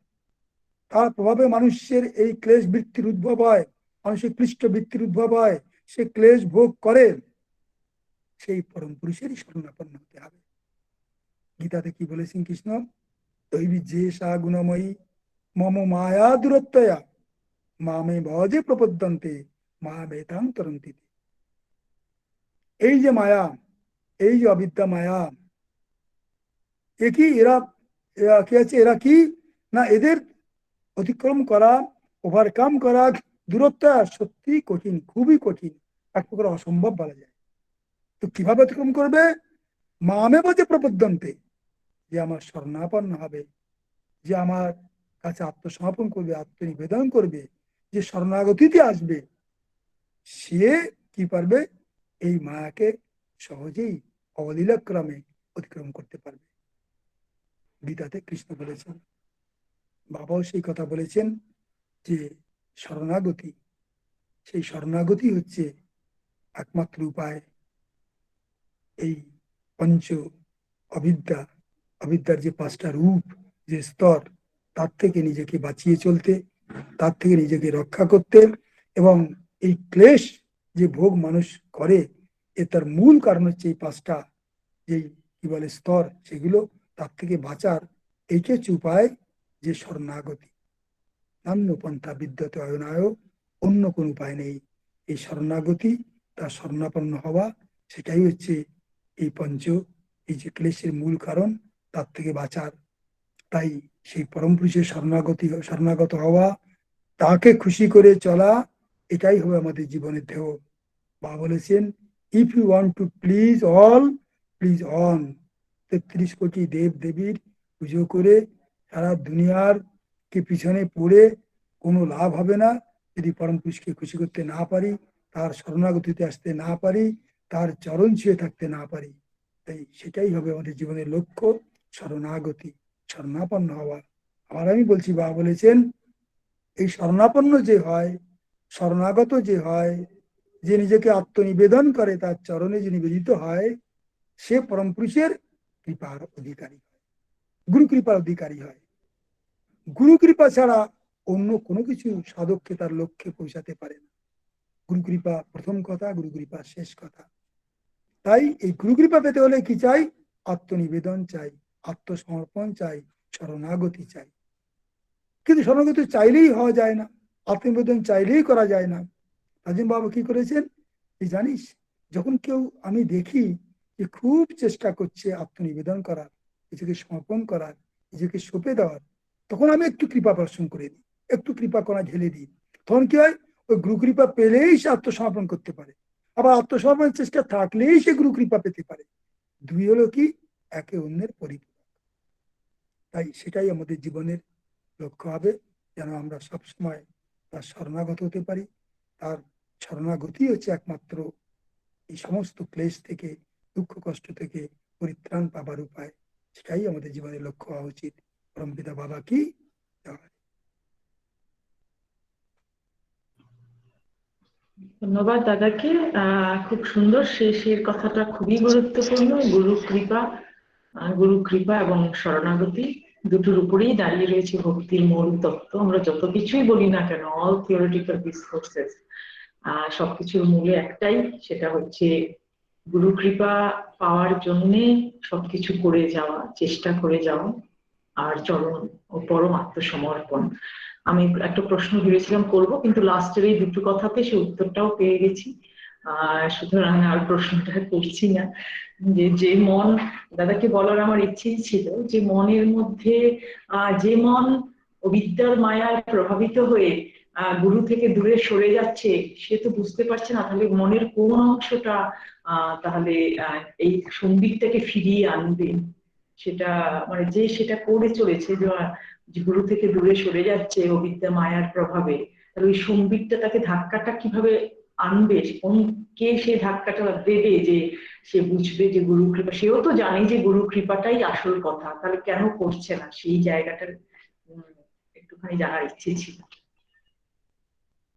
তার প্রভাবে মানুষের এই ক্লেশ বৃত্তির উদ্ভব হয়, মানুষের ক্লিষ্ট বৃত্তির উদ্ভব হয়, সে ক্লেশ ভোগ করে। সেই পরম পুরুষেরই শরণাপন্ন হতে হবে। গীতাতে কি বলেছেন কৃষ্ণ? দৈবী যে সা গুণময়ী মম মায়া দূরত্বয়া মামে ভজে প্রপদ্যন্তে মা বেতাং তরন্তি। এই যে মায়া, এই যে অবিদ্যা মায়া, এ কি এরা কি আছে? এরা কি না, এদের অতিক্রম করা, ওভারকাম করা, দূরত্ব সত্যি কঠিন, খুবই কঠিন, এক প্রকার অসম্ভব বলা যায়। তো কিভাবে অতিক্রম করবে? মামে বজে প্রপদ্যন্তে, যে আমার শরণাপন্ন হবে, যে আমার কাছে আত্মসমর্পণ করবে, আত্মনিবেদন করবে, যে শরণাগতিতে আসবে, সে কি পারবে? এই মায়াকে সহজেই অবলীলাক্রমে অতিক্রম করতে পারবে। গীতাতে কৃষ্ণ বলেছেন, বাবাও সেই কথা বলেছেন, যে শরণাগতি, সেই শরণাগতি হচ্ছে একমাত্র উপায়। এই পঞ্চ অবিদ্যা, অবিদ্যার যে 5টা রূপ, যে স্তর, তার থেকে নিজেকে বাঁচিয়ে চলতে, তার থেকে নিজেকে রক্ষা করতে, এবং এই ক্লেশ যে ভোগ মানুষ করে, এ তার মূল কারণ হচ্ছে এই 5টা যেই কি বলে স্তর, সেগুলো, তার থেকে বাঁচার এইটা হচ্ছে উপায়, যে শরণাগতি। নান্য পন্থা বিদ্যতে অয়নায়, অন্য কোন উপায় নেই। এই শরণাগতি, তার শরণাপন্ন হওয়া, সেটাই হচ্ছে এই এই যে ক্লেশের মূল কারণ, তার থেকে বাঁচার। তাই সেই পরম পুরুষের শরণাগত হওয়া, তাকে খুশি করে চলা, এটাই হবে আমাদের জীবনের ধ্যেয়। বা বলেছেন, if you want to please all, please on. 33 কোটি দেব দেবীর পুজো করে সারা দুনিয়ার কে পিছনে পড়ে কোনো লাভ হবে না, যদি পরম পুরুষকে খুশি করতে না পারি, তার শরণাগতিতে আসতে না পারি, তার চরণ ছুঁয়ে থাকতে না পারি। তাই সেটাই হবে আমাদের জীবনের লক্ষ্য, শরণাগতি, শরণাপন্ন হওয়া। আর আমি বলছি, বাবা বলেছেন, এই শরণাপন্ন যে হয়, শরণাগত যে হয়, যে নিজেকে আত্মনিবেদন করে, তার চরণে যে নিবেদিত হয়, সে পরম পুরুষের কৃপার অধিকারী হয়, গুরু কৃপার অধিকারী হয়। গুরু কৃপা ছাড়া অন্য কোনো কিছু সাধককে তার লক্ষ্যে পৌঁছাতে পারে না। গুরু কৃপা প্রথম কথা, গুরু কৃপা শেষ কথা। তাই এই গুরু কৃপা পেতে হলে কি চাই? আত্মনিবেদন চাই, আত্মসমর্পণ চাই, শরণাগতি চাই। কিন্তু শরণাগতি চাইলেই হওয়া যায় না, আত্মনিবেদন চাইলেই করা যায় না। রাজন বাবা কি করেছেন, জানিস, যখন কেউ আমি দেখি যে খুব চেষ্টা করছে আত্মনিবেদন করার, নিজেকে সমর্পণ করার, নিজেকে সঁপে দেওয়ার, তখন আমি একটু কৃপা প্রদর্শন করে দিই, একটু কৃপা কণা ঢেলে দিই। তখন কি হয়? ওই গুরু কৃপা পেলেই সে আত্মসমর্পণ করতে পারে, আবার আত্মসমর্পণের চেষ্টা থাকলেই সে গুরু কৃপা পেতে পারে। দুই হলো কি, একে অন্যের পরিপূরক। তাই সেটাই আমাদের জীবনের লক্ষ্য হবে, যেন আমরা সবসময় তার শরণাগত হতে পারি। তার শরণাগতি হচ্ছে একমাত্র এই সমস্ত ক্লেশ থেকে, দুঃখ কষ্ট থেকে পরিত্রাণ পাবার উপায়। সেটাই আমাদের জীবনের লক্ষ্য হওয়া উচিত। পরমপিতা বাবা কি জয়। ধন্যবাদ দাদাকে। খুব সুন্দর, শেষের কথাটা খুবই গুরুত্বপূর্ণ। গুরু কৃপা এবং শরণাগতি দুটোর উপরেই দাঁড়িয়ে রয়েছে ভক্তির মূল তত্ত্ব। আমরা যত কিছুই বলি না কেন, অল থিওরিটিক্যাল ডিসকোর্সেস, সবকিছুর মূলে একটাই, সেটা হচ্ছে গুরু কৃপা পাওয়ার জন্যে সবকিছু করে যাওয়া, চেষ্টা করে যাওয়া, আর চরম ও পরম আত্মসমর্পণ। আমি একটা প্রশ্ন ভেবেছিলাম করব, কিন্তু লাস্টের এই দুটো কথাতে সে উত্তরটাও পেয়ে গেছি। সুতরাং আর প্রশ্নটা করছি না। যে মন, দাদাকে বলার আমার ইচ্ছেই ছিল, যে মনের মধ্যে যে মন অবিদ্যার মায়ায় প্রভাবিত হয়ে গুরু থেকে দূরে সরে যাচ্ছে, সে তো বুঝতে পারছে না তাহলে মনের কোন অংশটা তাহলে এই সম্বিতটাকে ফিরিয়ে আনবে। সেটা মানে যে সেটা করে চলেছে, যে গুরু থেকে দূরে সরে যাচ্ছে অবিদ্যা মায়ার প্রভাবে, তাহলে ওই সম্বিতটা তাকে ধাক্কাটা কিভাবে আনবে, কোন কে সে ধাক্কাটা দেবে যে সে বুঝবে যে গুরু কৃপা, সেও তো জানে যে গুরু কৃপাটাই আসল কথা, তাহলে কেন করছে না সেই জায়গাটার একটুখানি জানার ইচ্ছে ছিল।